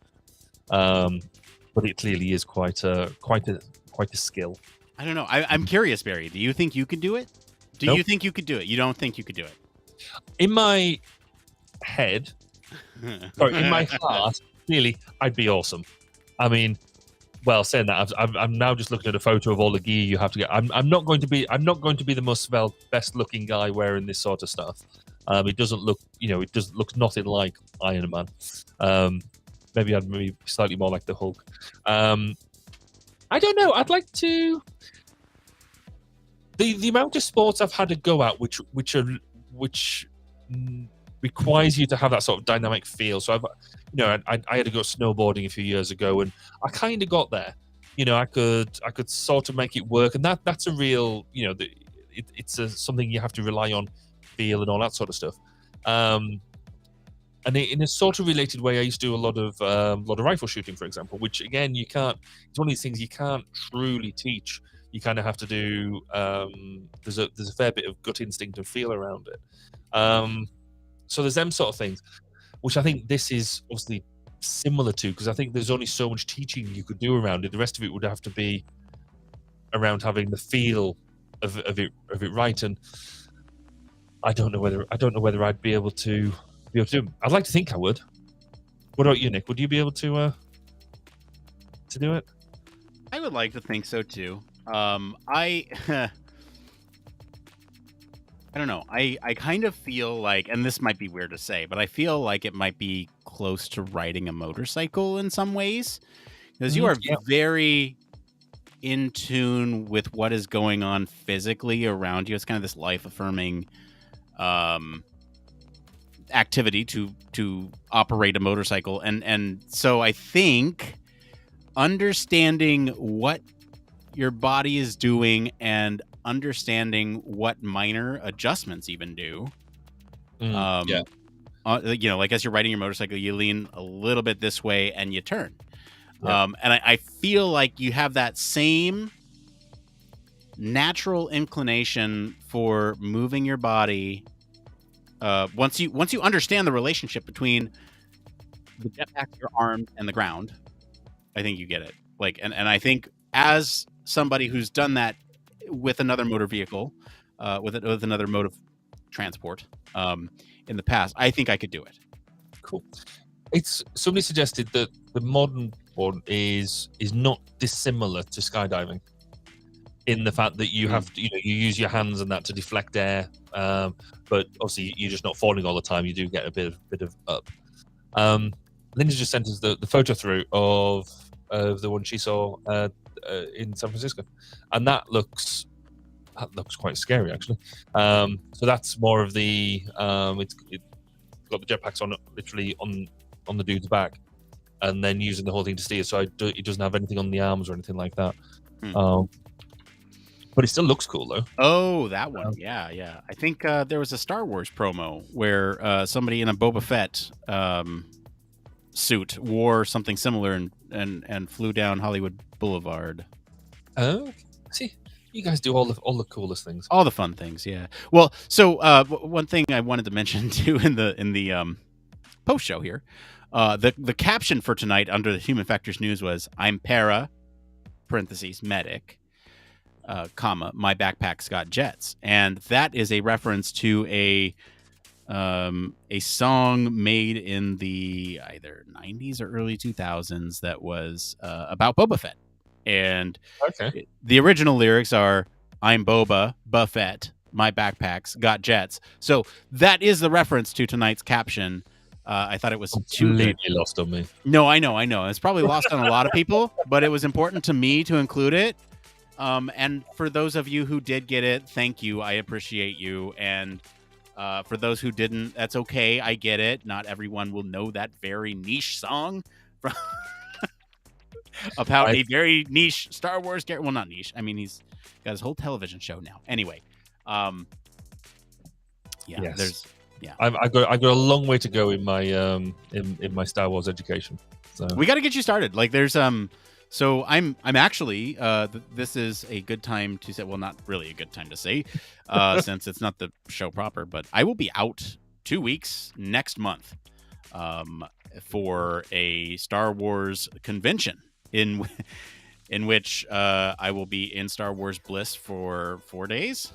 But it clearly is quite a skill. I don't know. I'm curious, Barry. Do you think you could do it? You think you could do it? You don't think you could do it? In my head, sorry, in my heart, clearly I'd be awesome. I mean, well, saying that, I'm now just looking at a photo of all the gear you have to get. I'm not going to be the most best looking guy wearing this sort of stuff. It doesn't look, it doesn't look nothing like Iron Man. Maybe I'd be slightly more like the Hulk. I don't know. I'd like to. The amount of sports I've had to go at, which requires you to have that sort of dynamic feel. So I had to go snowboarding a few years ago, and I kind of got there. I could sort of make it work, and that's a real, it's something you have to rely on, feel and all that sort of stuff. And in a sort of related way, I used to do a lot of rifle shooting, for example, which again you can't. It's one of these things you can't truly teach. You kind of have to do. There's a fair bit of gut instinct and feel around it. So there's them sort of things, which I think this is obviously similar to, because I think there's only so much teaching you could do around it. The rest of it would have to be around having the feel of it right. And I don't know whether I'd be able to do it. I'd like to think I would. What about you, Nick? Would you be able to do it? I would like to think so too. I don't know. I kind of feel like, and this might be weird to say, but I feel like it might be close to riding a motorcycle in some ways, because you are very in tune with what is going on physically around you. It's kind of this life-affirming activity to operate a motorcycle, and so I think understanding what your body is doing and understanding what minor adjustments even do. Like as you're riding your motorcycle, you lean a little bit this way and you turn. And I feel like you have that same natural inclination for moving your body. Once you understand the relationship between the jetpack, your arm, and the ground, I think you get it. And I think as somebody who's done that with another motor vehicle, with another mode of transport in the past, I think I could do it. Cool. It's somebody suggested that the modern one is not dissimilar to skydiving in the fact that you have to, you use your hands and that to deflect air, but obviously you're just not falling all the time. You do get a bit of up. Linda just sent us the photo through of the one she saw in San Francisco, and that looks quite scary actually. So that's more of the it's got the jetpacks on literally on the dude's back, and then using the whole thing to steer. So it doesn't have anything on the arms or anything like that. But it still looks cool though. Oh, that one, yeah. I think there was a Star Wars promo where somebody in a Boba Fett suit wore something similar and flew down Hollywood Boulevard. Oh, see, you guys do all the coolest things, all the fun things. Yeah. Well, so one thing I wanted to mention too in the post show here, the caption for tonight under the Human Factors News was "I'm para (medic) my backpack's got jets," and that is a reference to a song made in the either 90s or early 2000s that was about Boba Fett. And the original lyrics are, "I'm Boba Buffett, my backpack's got jets." So that is the reference to tonight's caption. I thought it was completely lost on me. No, I know. It's probably lost on a lot of people, but it was important to me to include it. And for those of you who did get it, thank you. I appreciate you. And for those who didn't, that's okay. I get it. Not everyone will know that very niche song from about a very niche Star Wars character. Well, not niche. I mean, he's got his whole television show now. Anyway, yes. I got a long way to go in my in my Star Wars education. So we got to get you started. Like, there's So I'm actually this is a good time to say, well, not really a good time to say, since it's not the show proper, but I will be out 2 weeks next month for a Star Wars convention in which I will be in Star Wars Bliss for 4 days.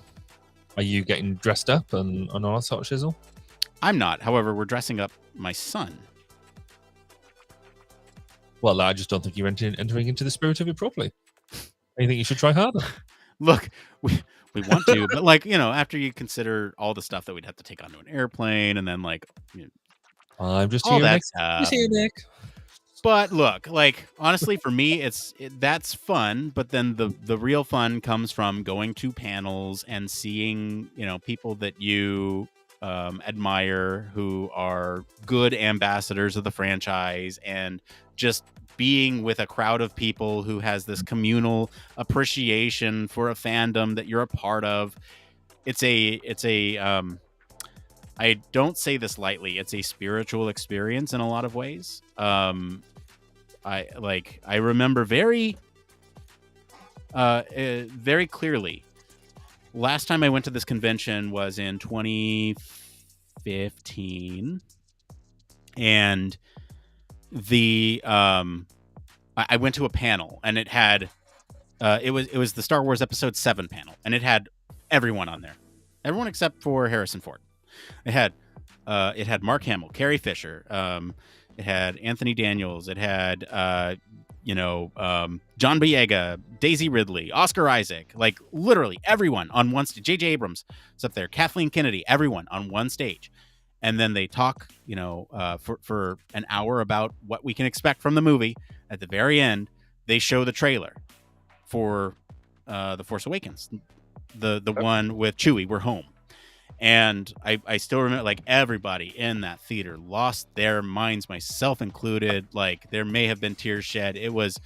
Are you getting dressed up and all that sort of shizzle? I'm not. However, we're dressing up my son. Well, I just don't think you're entering into the spirit of it properly. I think you should try harder. Look, we want to, but like, after you consider all the stuff that we'd have to take onto an airplane, and then like, I'm just all here, that Nick. stuff. Just here, Nick. But look, like, honestly, for me, that's fun. But then the real fun comes from going to panels and seeing, people that you admire, who are good ambassadors of the franchise, and just being with a crowd of people who has this communal appreciation for a fandom that you're a part of. It's a I don't say this lightly. It's a spiritual experience in a lot of ways. I remember very clearly. Last time I went to this convention was in 2015, and I went to a panel, and it had it was the Star Wars Episode 7 panel, and it had everyone on there, everyone except for Harrison Ford. It had Mark Hamill, Carrie Fisher, it had Anthony Daniels, it had John Boyega, Daisy Ridley, Oscar Isaac, like literally everyone on one stage. J.J. Abrams is up there, Kathleen Kennedy, everyone on one stage. And then they talk, for an hour about what we can expect from the movie. At the very end, they show the trailer for The Force Awakens, the one with Chewie, We're Home. And I still remember, like, everybody in that theater lost their minds, myself included. Like, there may have been tears shed. It was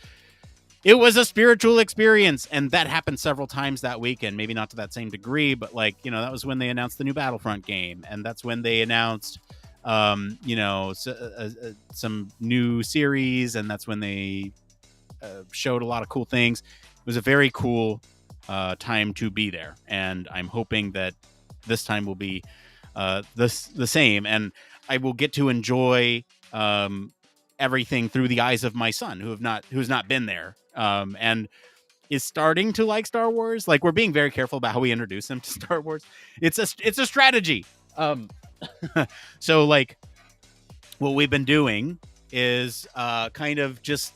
a spiritual experience, and that happened several times that weekend. Maybe not to that same degree, but like, that was when they announced the new Battlefront game, and that's when they announced some new series, and that's when they showed a lot of cool things. It was a very cool time to be there, and I'm hoping that this time will be the same, and I will get to enjoy everything through the eyes of my son, who's not been there, and is starting to like Star Wars. Like, we're being very careful about how we introduce him to Star Wars. It's a strategy. So like, what we've been doing is kind of just,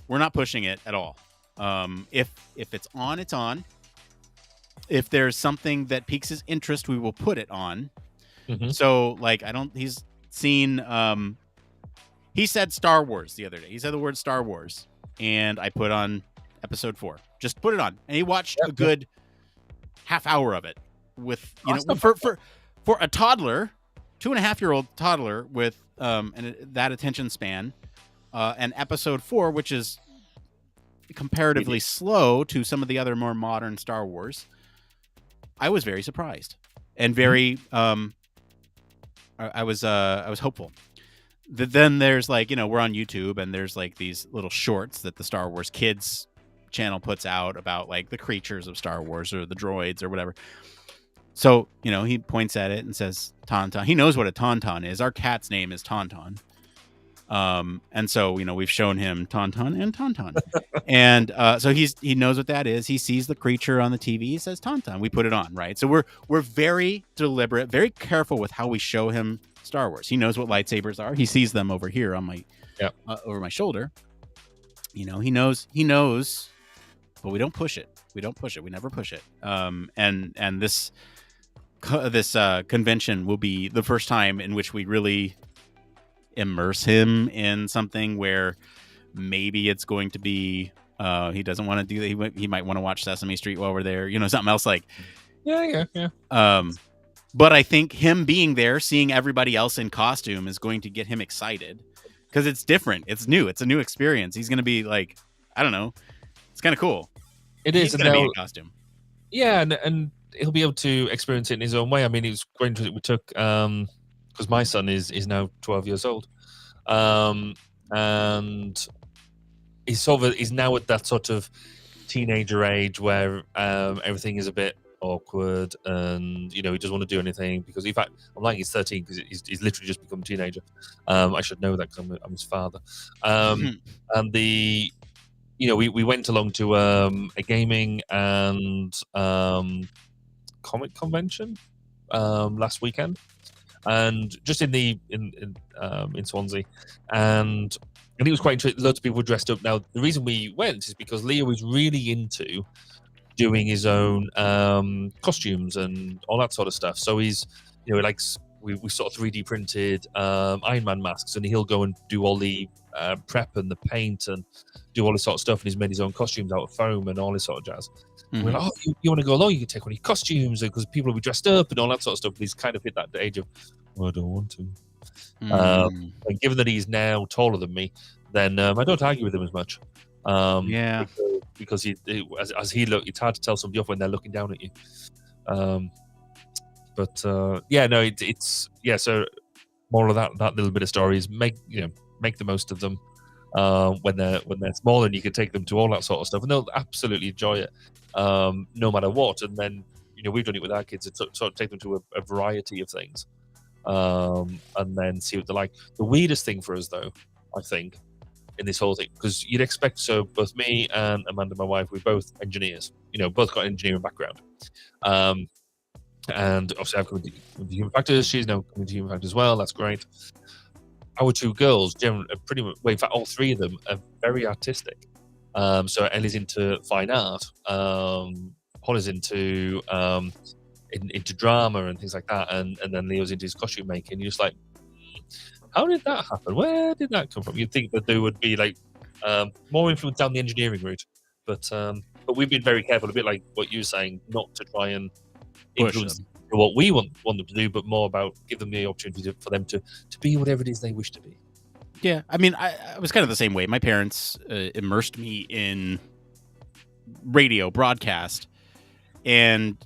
we're not pushing it at all. If it's on, it's on. If there's something that piques his interest, we will put it on. Mm-hmm. So like, he's seen, he said Star Wars the other day. He said the word Star Wars, and I put on Episode 4. Just put it on, and he watched a good half hour of it with, for a toddler, 2.5-year-old toddler with that attention span, and Episode 4, which is comparatively slow to some of the other more modern Star Wars. I was very surprised and very I was hopeful. Then there's like, we're on YouTube, and there's like these little shorts that the Star Wars Kids channel puts out about like the creatures of Star Wars or the droids or whatever. So, he points at it and says Tauntaun. He knows what a Tauntaun is. Our cat's name is Tauntaun. And so, we've shown him Tauntaun and Tauntaun. And so he knows what that is. He sees the creature on the TV. He says Tauntaun. We put it on, right? So we're very deliberate, very careful with how we show him Star Wars. He knows what lightsabers are. He sees them over here on my over my shoulder. He knows, but we don't push it. We never push it. And this convention will be the first time in which we really immerse him in something where maybe it's going to be he doesn't want to do that. He might want to watch Sesame Street while we're there, something else like yeah. But I think him being there, seeing everybody else in costume, is going to get him excited because it's different, it's new, it's a new experience. He's going to be like, I don't know, it's kind of cool. He's going to be in costume. Yeah, and he'll be able to experience it in his own way. I mean, it was great. We took because my son is now 12 years old, and he's now at that sort of teenager age where everything is a bit awkward, and he doesn't want to do anything because, in fact, I'm like, he's 13 because he's literally just become a teenager. I should know that because I'm his father. And we went along to a gaming and comic convention last weekend, and just in Swansea, and And it was quite interesting. Loads of people were dressed up. Now, the reason we went is because Leo was really into doing his own costumes and all that sort of stuff. So he's, you know, he likes, we sort of 3D printed Iron Man masks, and he'll go and do all the prep and the paint and do all this sort of stuff. And he's made his own costumes out of foam and all this sort of jazz. Mm-hmm. We're like, oh, you want to go along? You can take one of your costumes because people will be dressed up and all that sort of stuff. But he's kind of hit that age of, oh, I don't want to. And given that he's now taller than me, then I don't argue with him as much. Because he as he look, it's hard to tell somebody off when they're looking down at you. It's so more of that little bit of stories. Make the most of them when they're small, and you can take them to all that sort of stuff, and they'll absolutely enjoy it, no matter what. And then we've done it with our kids. It's sort of take them to a variety of things. And then see what they're like. The weirdest thing for us, though, I think, in this whole thing, because you'd expect, so both me and Amanda, my wife, we're both engineers, both got an engineering background. And obviously I've come into human factors, she's now coming to human factors as well, that's great. Our two girls, generally, pretty much, well, in fact, all three of them are very artistic. So Ellie's into fine art, Holly's into drama and things like that, and then Leo's into his costume making. You're just like, how did that happen? Where did that come from? You'd think that there would be like more influence down the engineering route, but we've been very careful, a bit like what you were saying, not to try and influence what we want them to do, but more about give them the opportunity for them to be whatever it is they wish to be. Yeah, I mean, I was kind of the same way. My parents immersed me in radio broadcast, and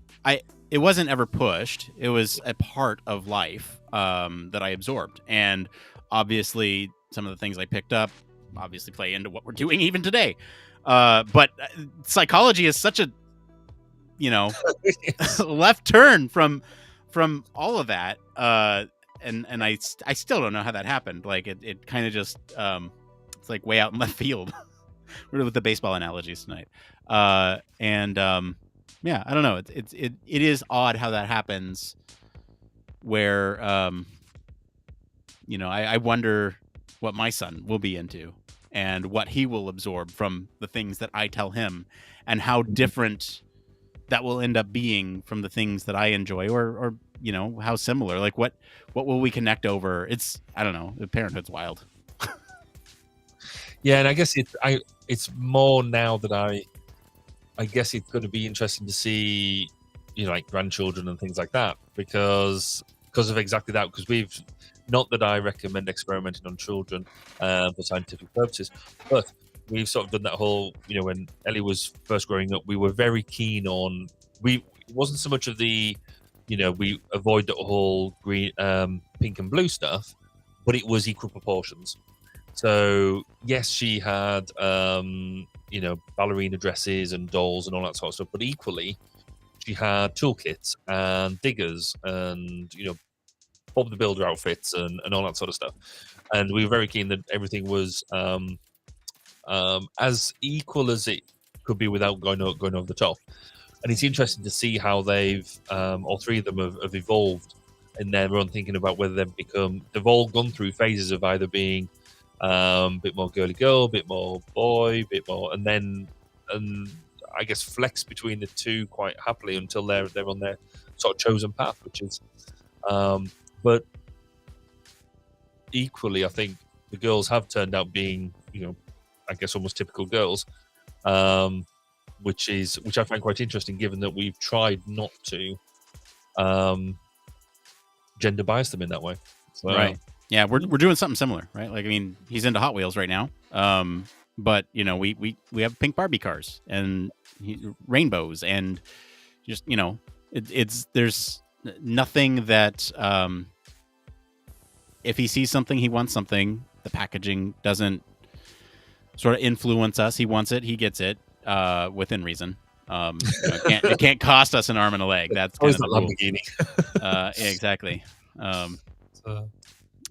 it wasn't ever pushed. It was a part of life that I absorbed. And obviously, some of the things I picked up obviously play into what we're doing even today. But psychology is such a, left turn from all of that. And I still don't know how that happened. Like, it kind of just, it's like way out in left field. We're with the baseball analogies tonight. Yeah, I don't know. It is odd how that happens. Where, I wonder what my son will be into and what he will absorb from the things that I tell him, and how different that will end up being from the things that I enjoy, or how similar. Like what will we connect over? I don't know. Parenthood's wild. Yeah, and I guess it's more now that I guess it's going to be interesting to see, like grandchildren and things like that, because of exactly that. Because we've, not that I recommend experimenting on children for scientific purposes, but we've sort of done that whole, when Ellie was first growing up, we were very keen on, it wasn't so much of the, we avoid the whole green, pink and blue stuff, but it was equal proportions. So yes, she had, ballerina dresses and dolls and all that sort of stuff, but equally she had toolkits and diggers and, Bob the Builder outfits and all that sort of stuff. And we were very keen that everything was as equal as it could be without going over the top. And it's interesting to see how they've, all three of them have evolved in their own thinking about whether they've all gone through phases of either being a bit more girly girl, a bit more boy, a bit more, and I guess flex between the two quite happily until they're on their sort of chosen path, which is, but equally, I think the girls have turned out being, I guess almost typical girls, which I find quite interesting, given that we've tried not to gender bias them in that way. So, right. Yeah, we're doing something similar, right? Like, I mean, he's into Hot Wheels right now, but we have pink Barbie cars and rainbows, and just there's nothing that if he sees something, he wants something. The packaging doesn't sort of influence us. He wants it, he gets it within reason. It can't cost us an arm and a leg. That's kind of the Lamborghini. Yeah, exactly.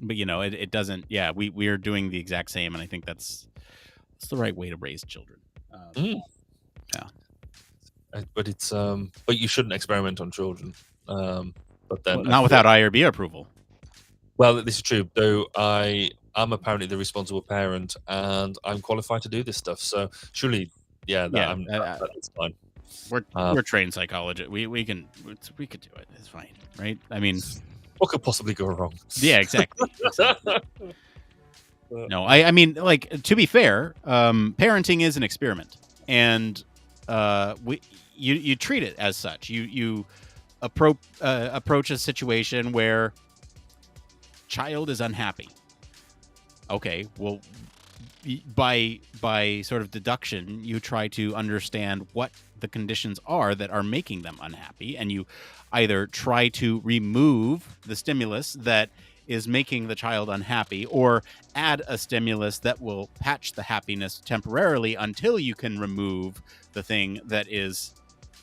But it doesn't. Yeah, we are doing the exact same, and I think that's the right way to raise children. Yeah, but it's but you shouldn't experiment on children. But then not without IRB approval. Well, this is true. Though I'm apparently the responsible parent, and I'm qualified to do this stuff. So surely, that's fine. We're trained psychologists. We could do it. It's fine, right? I mean, what could possibly go wrong? Yeah, exactly. No, I mean, like, to be fair, parenting is an experiment, and you treat it as such. You approach a situation where child is unhappy. Okay, well, by sort of deduction, you try to understand what the conditions are that are making them unhappy, and you either try to remove the stimulus that is making the child unhappy, or add a stimulus that will patch the happiness temporarily until you can remove the thing that is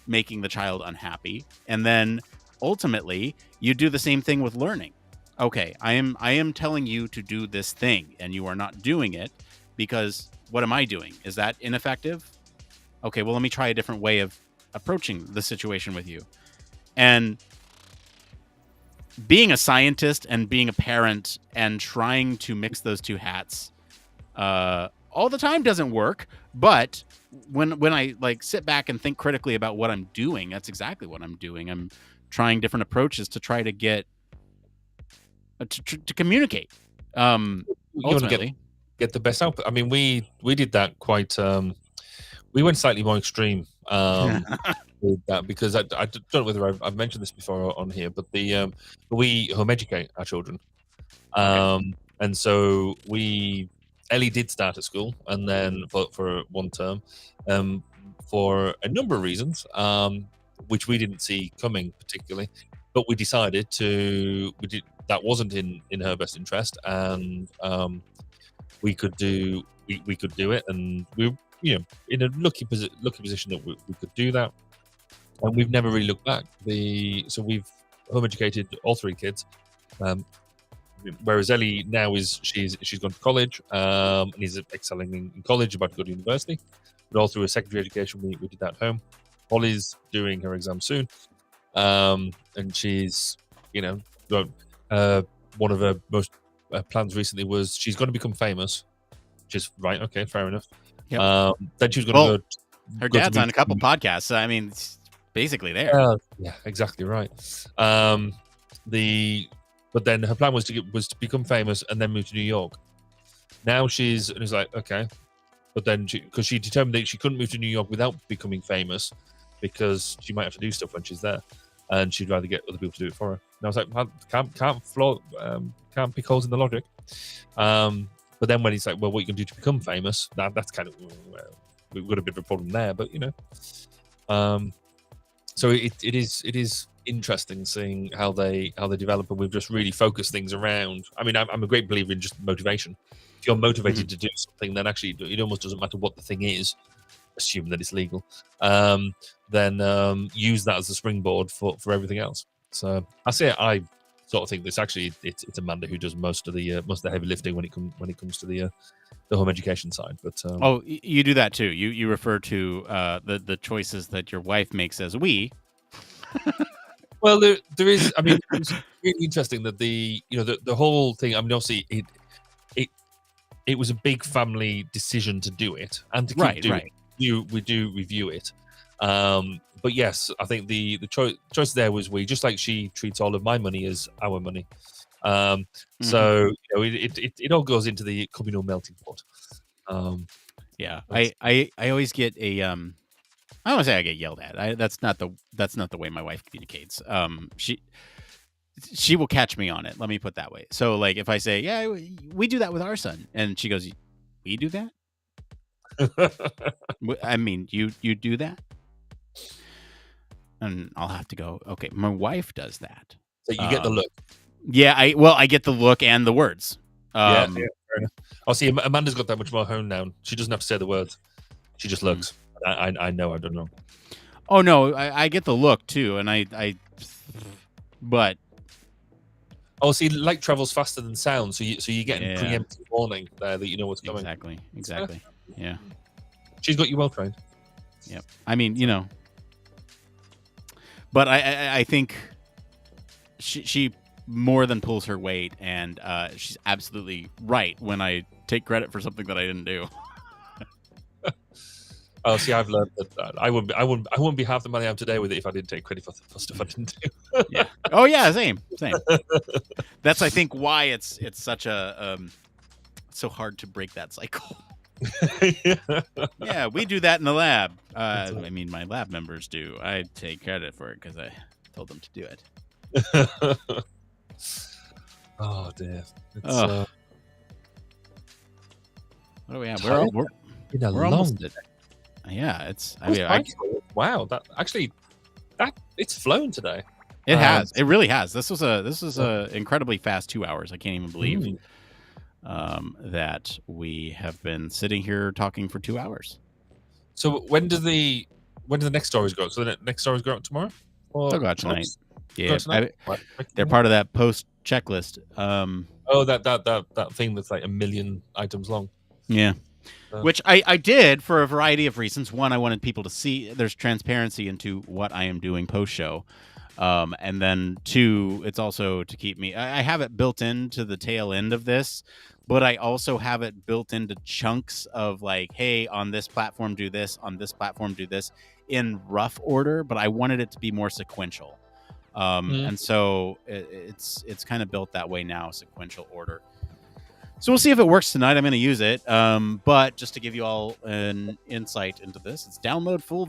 making the child unhappy. And then ultimately you do the same thing with learning. Okay, I am telling you to do this thing, and you are not doing it because what am I doing? Is that ineffective? Okay, well, let me try a different way of approaching the situation with you. And being a scientist and being a parent and trying to mix those two hats all the time doesn't work. But when I like sit back and think critically about what I'm doing, that's exactly what I'm doing. I'm trying different approaches to try to get to communicate. Ultimately, get the best output. I mean, we did that quite. We went slightly more extreme with that, because I don't know whether I've mentioned this before on here, but we home educate our children, and so Ellie did start at school, and then for one term, for a number of reasons, which we didn't see coming particularly, but we decided that wasn't in her best interest, and we could do it, and we in a lucky position that we could do that, and we've never really looked back. So we've home educated all three kids, whereas Ellie now she's gone to college, and is excelling in college, about to go to university, but all through a secondary education we did that at home. Holly's doing her exam soon, and she's one of her most plans recently was she's going to become famous. Just right, okay, fair enough. Yep. Then she was going to go. Her dad's on a couple podcasts. So, I mean, it's basically there. Yeah, exactly right. But then her plan was to become famous and then move to New York. Now she's like, okay, but then because she determined that she couldn't move to New York without becoming famous, because she might have to do stuff when she's there, and she'd rather get other people to do it for her. And I was like, can't pick holes in the logic. But then when he's like, well, what are you going to do to become famous? That's kind of, we've got a bit of a problem there, but so it is interesting seeing how they develop, and we've just really focused things around. I mean, I'm a great believer in just motivation. If you're motivated to do something, then actually it almost doesn't matter what the thing is, assume that it's legal. Then use that as a springboard for everything else. So I sort of think this actually it's Amanda who does most of the heavy lifting when it comes to the home education side. But you do that too. You refer to the choices that your wife makes as we. Well, there is. I mean, it's really interesting that the whole thing. I mean, obviously it was a big family decision to do it and to keep doing it. We do review it. But yes, I think the choice there was just like she treats all of my money as our money. So it all goes into the communal melting pot. Yeah, I always get a I don't want to say I get yelled at. That's not the way my wife communicates. She will catch me on it. Let me put it that way. So like if I say, yeah, we do that with our son, and she goes, we do that? I mean, you do that? And I'll have to go, okay, my wife does that. So you get the look. Yeah, I get the look and the words. Yeah, fair enough. I'll see. Amanda's got that much more honed down. She doesn't have to say the words. She just looks. I know. I don't know. Oh no, I get the look too, and but. Oh, see, light travels faster than sound, so you get a preemptive warning there that you know what's coming. Exactly. Yeah. She's got you well trained. Yep. I mean, but I think she more than pulls her weight, and she's absolutely right when I take credit for something that I didn't do. Oh, see, I've learned that I wouldn't be half the money I am today with it if I didn't take credit for stuff I didn't do. Yeah. Oh yeah, same. That's I think why it's such a so hard to break that cycle. Yeah, we do that in the lab. I mean, my lab members do. I take credit for it because I told them to do it. Oh dear. What do we have? We're almost at. Yeah, it's. Wow, it's flown today. It has. It really has. This was a incredibly fast 2 hours. I can't even believe that we have been sitting here talking for 2 hours. So when do the next stories go? So the next stories go out tomorrow? They'll go out tonight. Yeah, they're part of that post checklist. That thing that's like 1 million items long. Yeah. Which I did for a variety of reasons. One, I wanted people to see there's transparency into what I am doing post show. And then two, it's also to keep me. I have it built into the tail end of this, but I also have it built into chunks of like, hey, on this platform do this, on this platform do this, in rough order. But I wanted it to be more sequential, and so it's kind of built that way now, sequential order. So we'll see if it works tonight. I'm going to use it. But just to give you all an insight into this, it's download full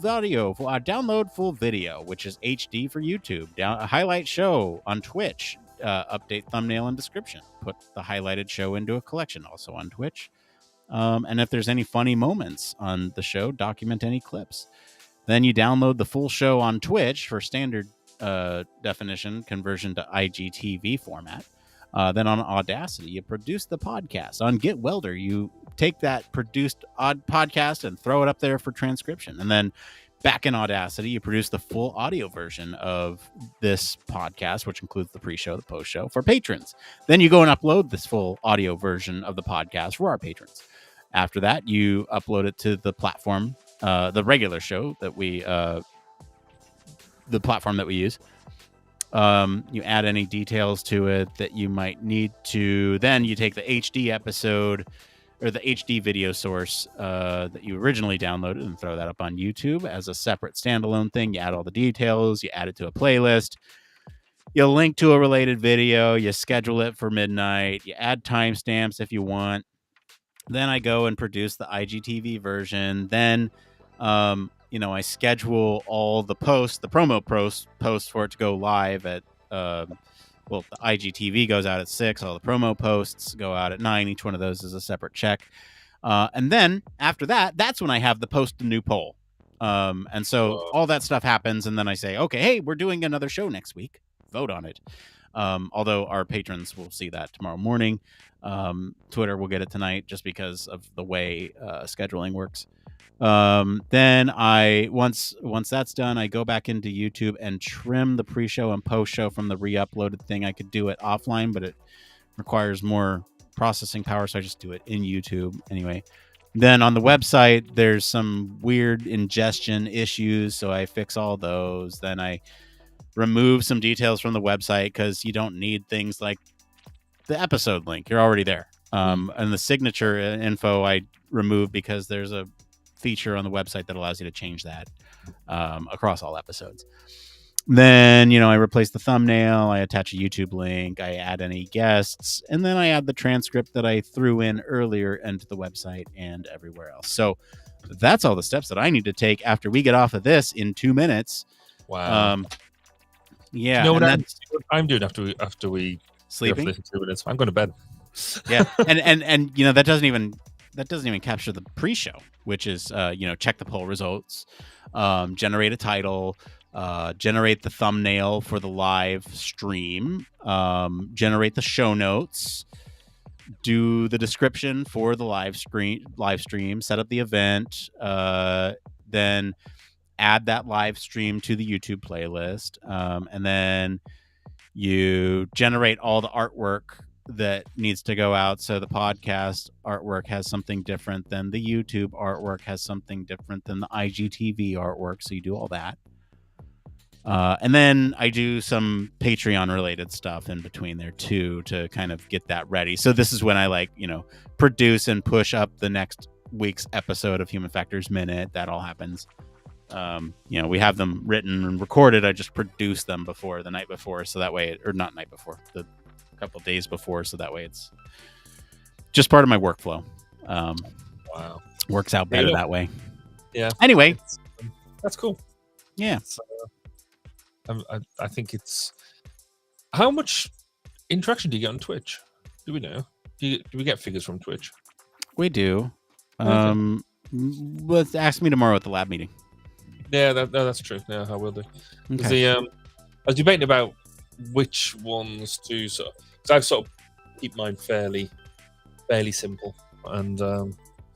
video, which is HD for YouTube. A highlight show on Twitch. Update thumbnail and description. Put the highlighted show into a collection, also on Twitch. And if there's any funny moments on the show, document any clips. Then you download the full show on Twitch for standard definition conversion to IGTV format. Then on Audacity, you produce the podcast. On Get Welder, you take that produced podcast and throw it up there for transcription. And then back in Audacity, you produce the full audio version of this podcast, which includes the pre-show, the post-show for patrons. Then you go and upload this full audio version of the podcast for our patrons. After that, you upload it to the platform, the regular show that the platform that we use. You add any details to it that you might need to. Then you take the HD episode or the HD video source that you originally downloaded and throw that up on YouTube as a separate standalone thing. You add all the details, you add it to a playlist, you link to a related video, you schedule it for midnight, you add timestamps if you want. Then I go and produce the IGTV version. Then I schedule all the posts, the promo posts for it to go live at, the IGTV goes out at 6. All the promo posts go out at 9. Each one of those is a separate check. And then after that, that's when I have the post a new poll. And so all that stuff happens. And then I say, okay, hey, we're doing another show next week. Vote on it. Although our patrons will see that tomorrow morning. Twitter will get it tonight just because of the way scheduling works. Then once that's done, I go back into YouTube and trim the pre-show and post-show from the re-uploaded thing. I could do it offline, but it requires more processing power, so I just do it in YouTube anyway. Then on the website, there's some weird ingestion issues, so I fix all those. Then I remove some details from the website because you don't need things like the episode link. You're already there. And the signature info I remove because there's a feature on the website that allows you to change that across all episodes. Then, I replace the thumbnail, I attach a YouTube link, I add any guests, and then I add the transcript that I threw in earlier into the website and everywhere else. So that's all the steps that I need to take after we get off of this in 2 minutes. Wow. Yeah. You know what I'm doing after we sleeping? 2 minutes. I'm going to bed. Yeah. and that doesn't even capture the pre-show, which is check the poll results, generate a title, generate the thumbnail for the live stream, generate the show notes, do the description for the live stream, set up the event, then add that live stream to the YouTube playlist, and then you generate all the artwork that needs to go out. So the podcast artwork has something different than the YouTube artwork has something different than the IGTV artwork. So you do all that. And then I do some Patreon related stuff in between there too to kind of get that ready. So this is when I produce and push up the next week's episode of Human Factors Minute. That all happens. We have them written and recorded. I just produce them the night before, so that way, or not night before, the couple of days before, so that way it's just part of my workflow. Wow, works out better that way. Yeah. Anyway, that's cool. Yeah. I think it's. How much interaction do you get on Twitch? Do we know? Do we get figures from Twitch? We do. Okay. Let's ask me tomorrow at the lab meeting. Yeah, that's true. Yeah, I will do. Okay. I was debating about which ones to sort of, because I've sort of keep mine fairly simple, and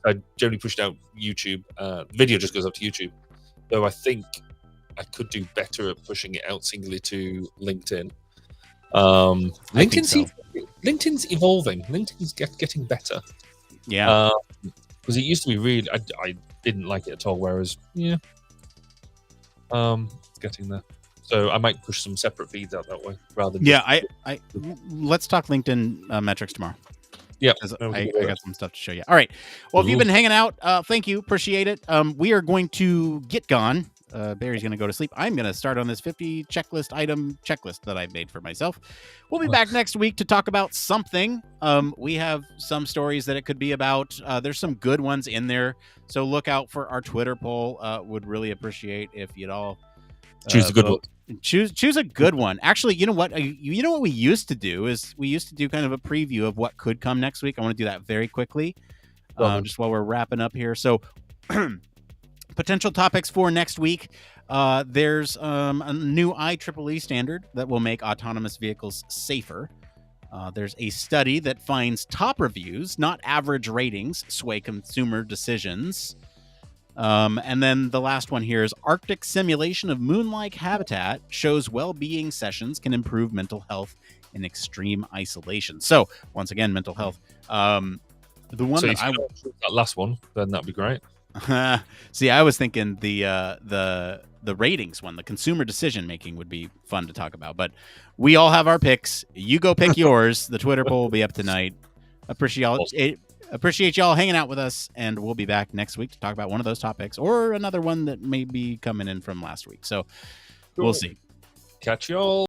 I generally pushed out YouTube. Video just goes up to YouTube, though I think I could do better at pushing it out singly to LinkedIn. LinkedIn's evolving. LinkedIn's getting better. Yeah. Because it used to be really, I didn't like it at all. Whereas, yeah, it's getting there. So I might push some separate feeds out that way rather than. Yeah, I let's talk LinkedIn metrics tomorrow. Yeah, I got some stuff to show you. All right. Well, if you've been hanging out, thank you, appreciate it. We are going to get gone. Barry's going to go to sleep. I'm going to start on this 50 item checklist that I made for myself. We'll be back next week to talk about something. We have some stories that it could be about. There's some good ones in there, so look out for our Twitter poll. Would really appreciate if you'd all choose a good one. Choose a good one. Actually, you know what? What we used to do is we used to do kind of a preview of what could come next week. I want to do that very quickly, just while we're wrapping up here. So, potential topics for next week. There's a new IEEE standard that will make autonomous vehicles safer. There's a study that finds top reviews, not average ratings, sway consumer decisions. And then the last one here is Arctic simulation of moon-like habitat shows well-being sessions can improve mental health in extreme isolation. So once again, mental health. The one so that last one, then that'd be great. See, I was thinking the ratings one, the consumer decision making would be fun to talk about. But we all have our picks. You go pick yours. The Twitter poll will be up tonight. Appreciate y'all hanging out with us, and we'll be back next week to talk about one of those topics or another one that may be coming in from last week. So we'll see. Catch y'all.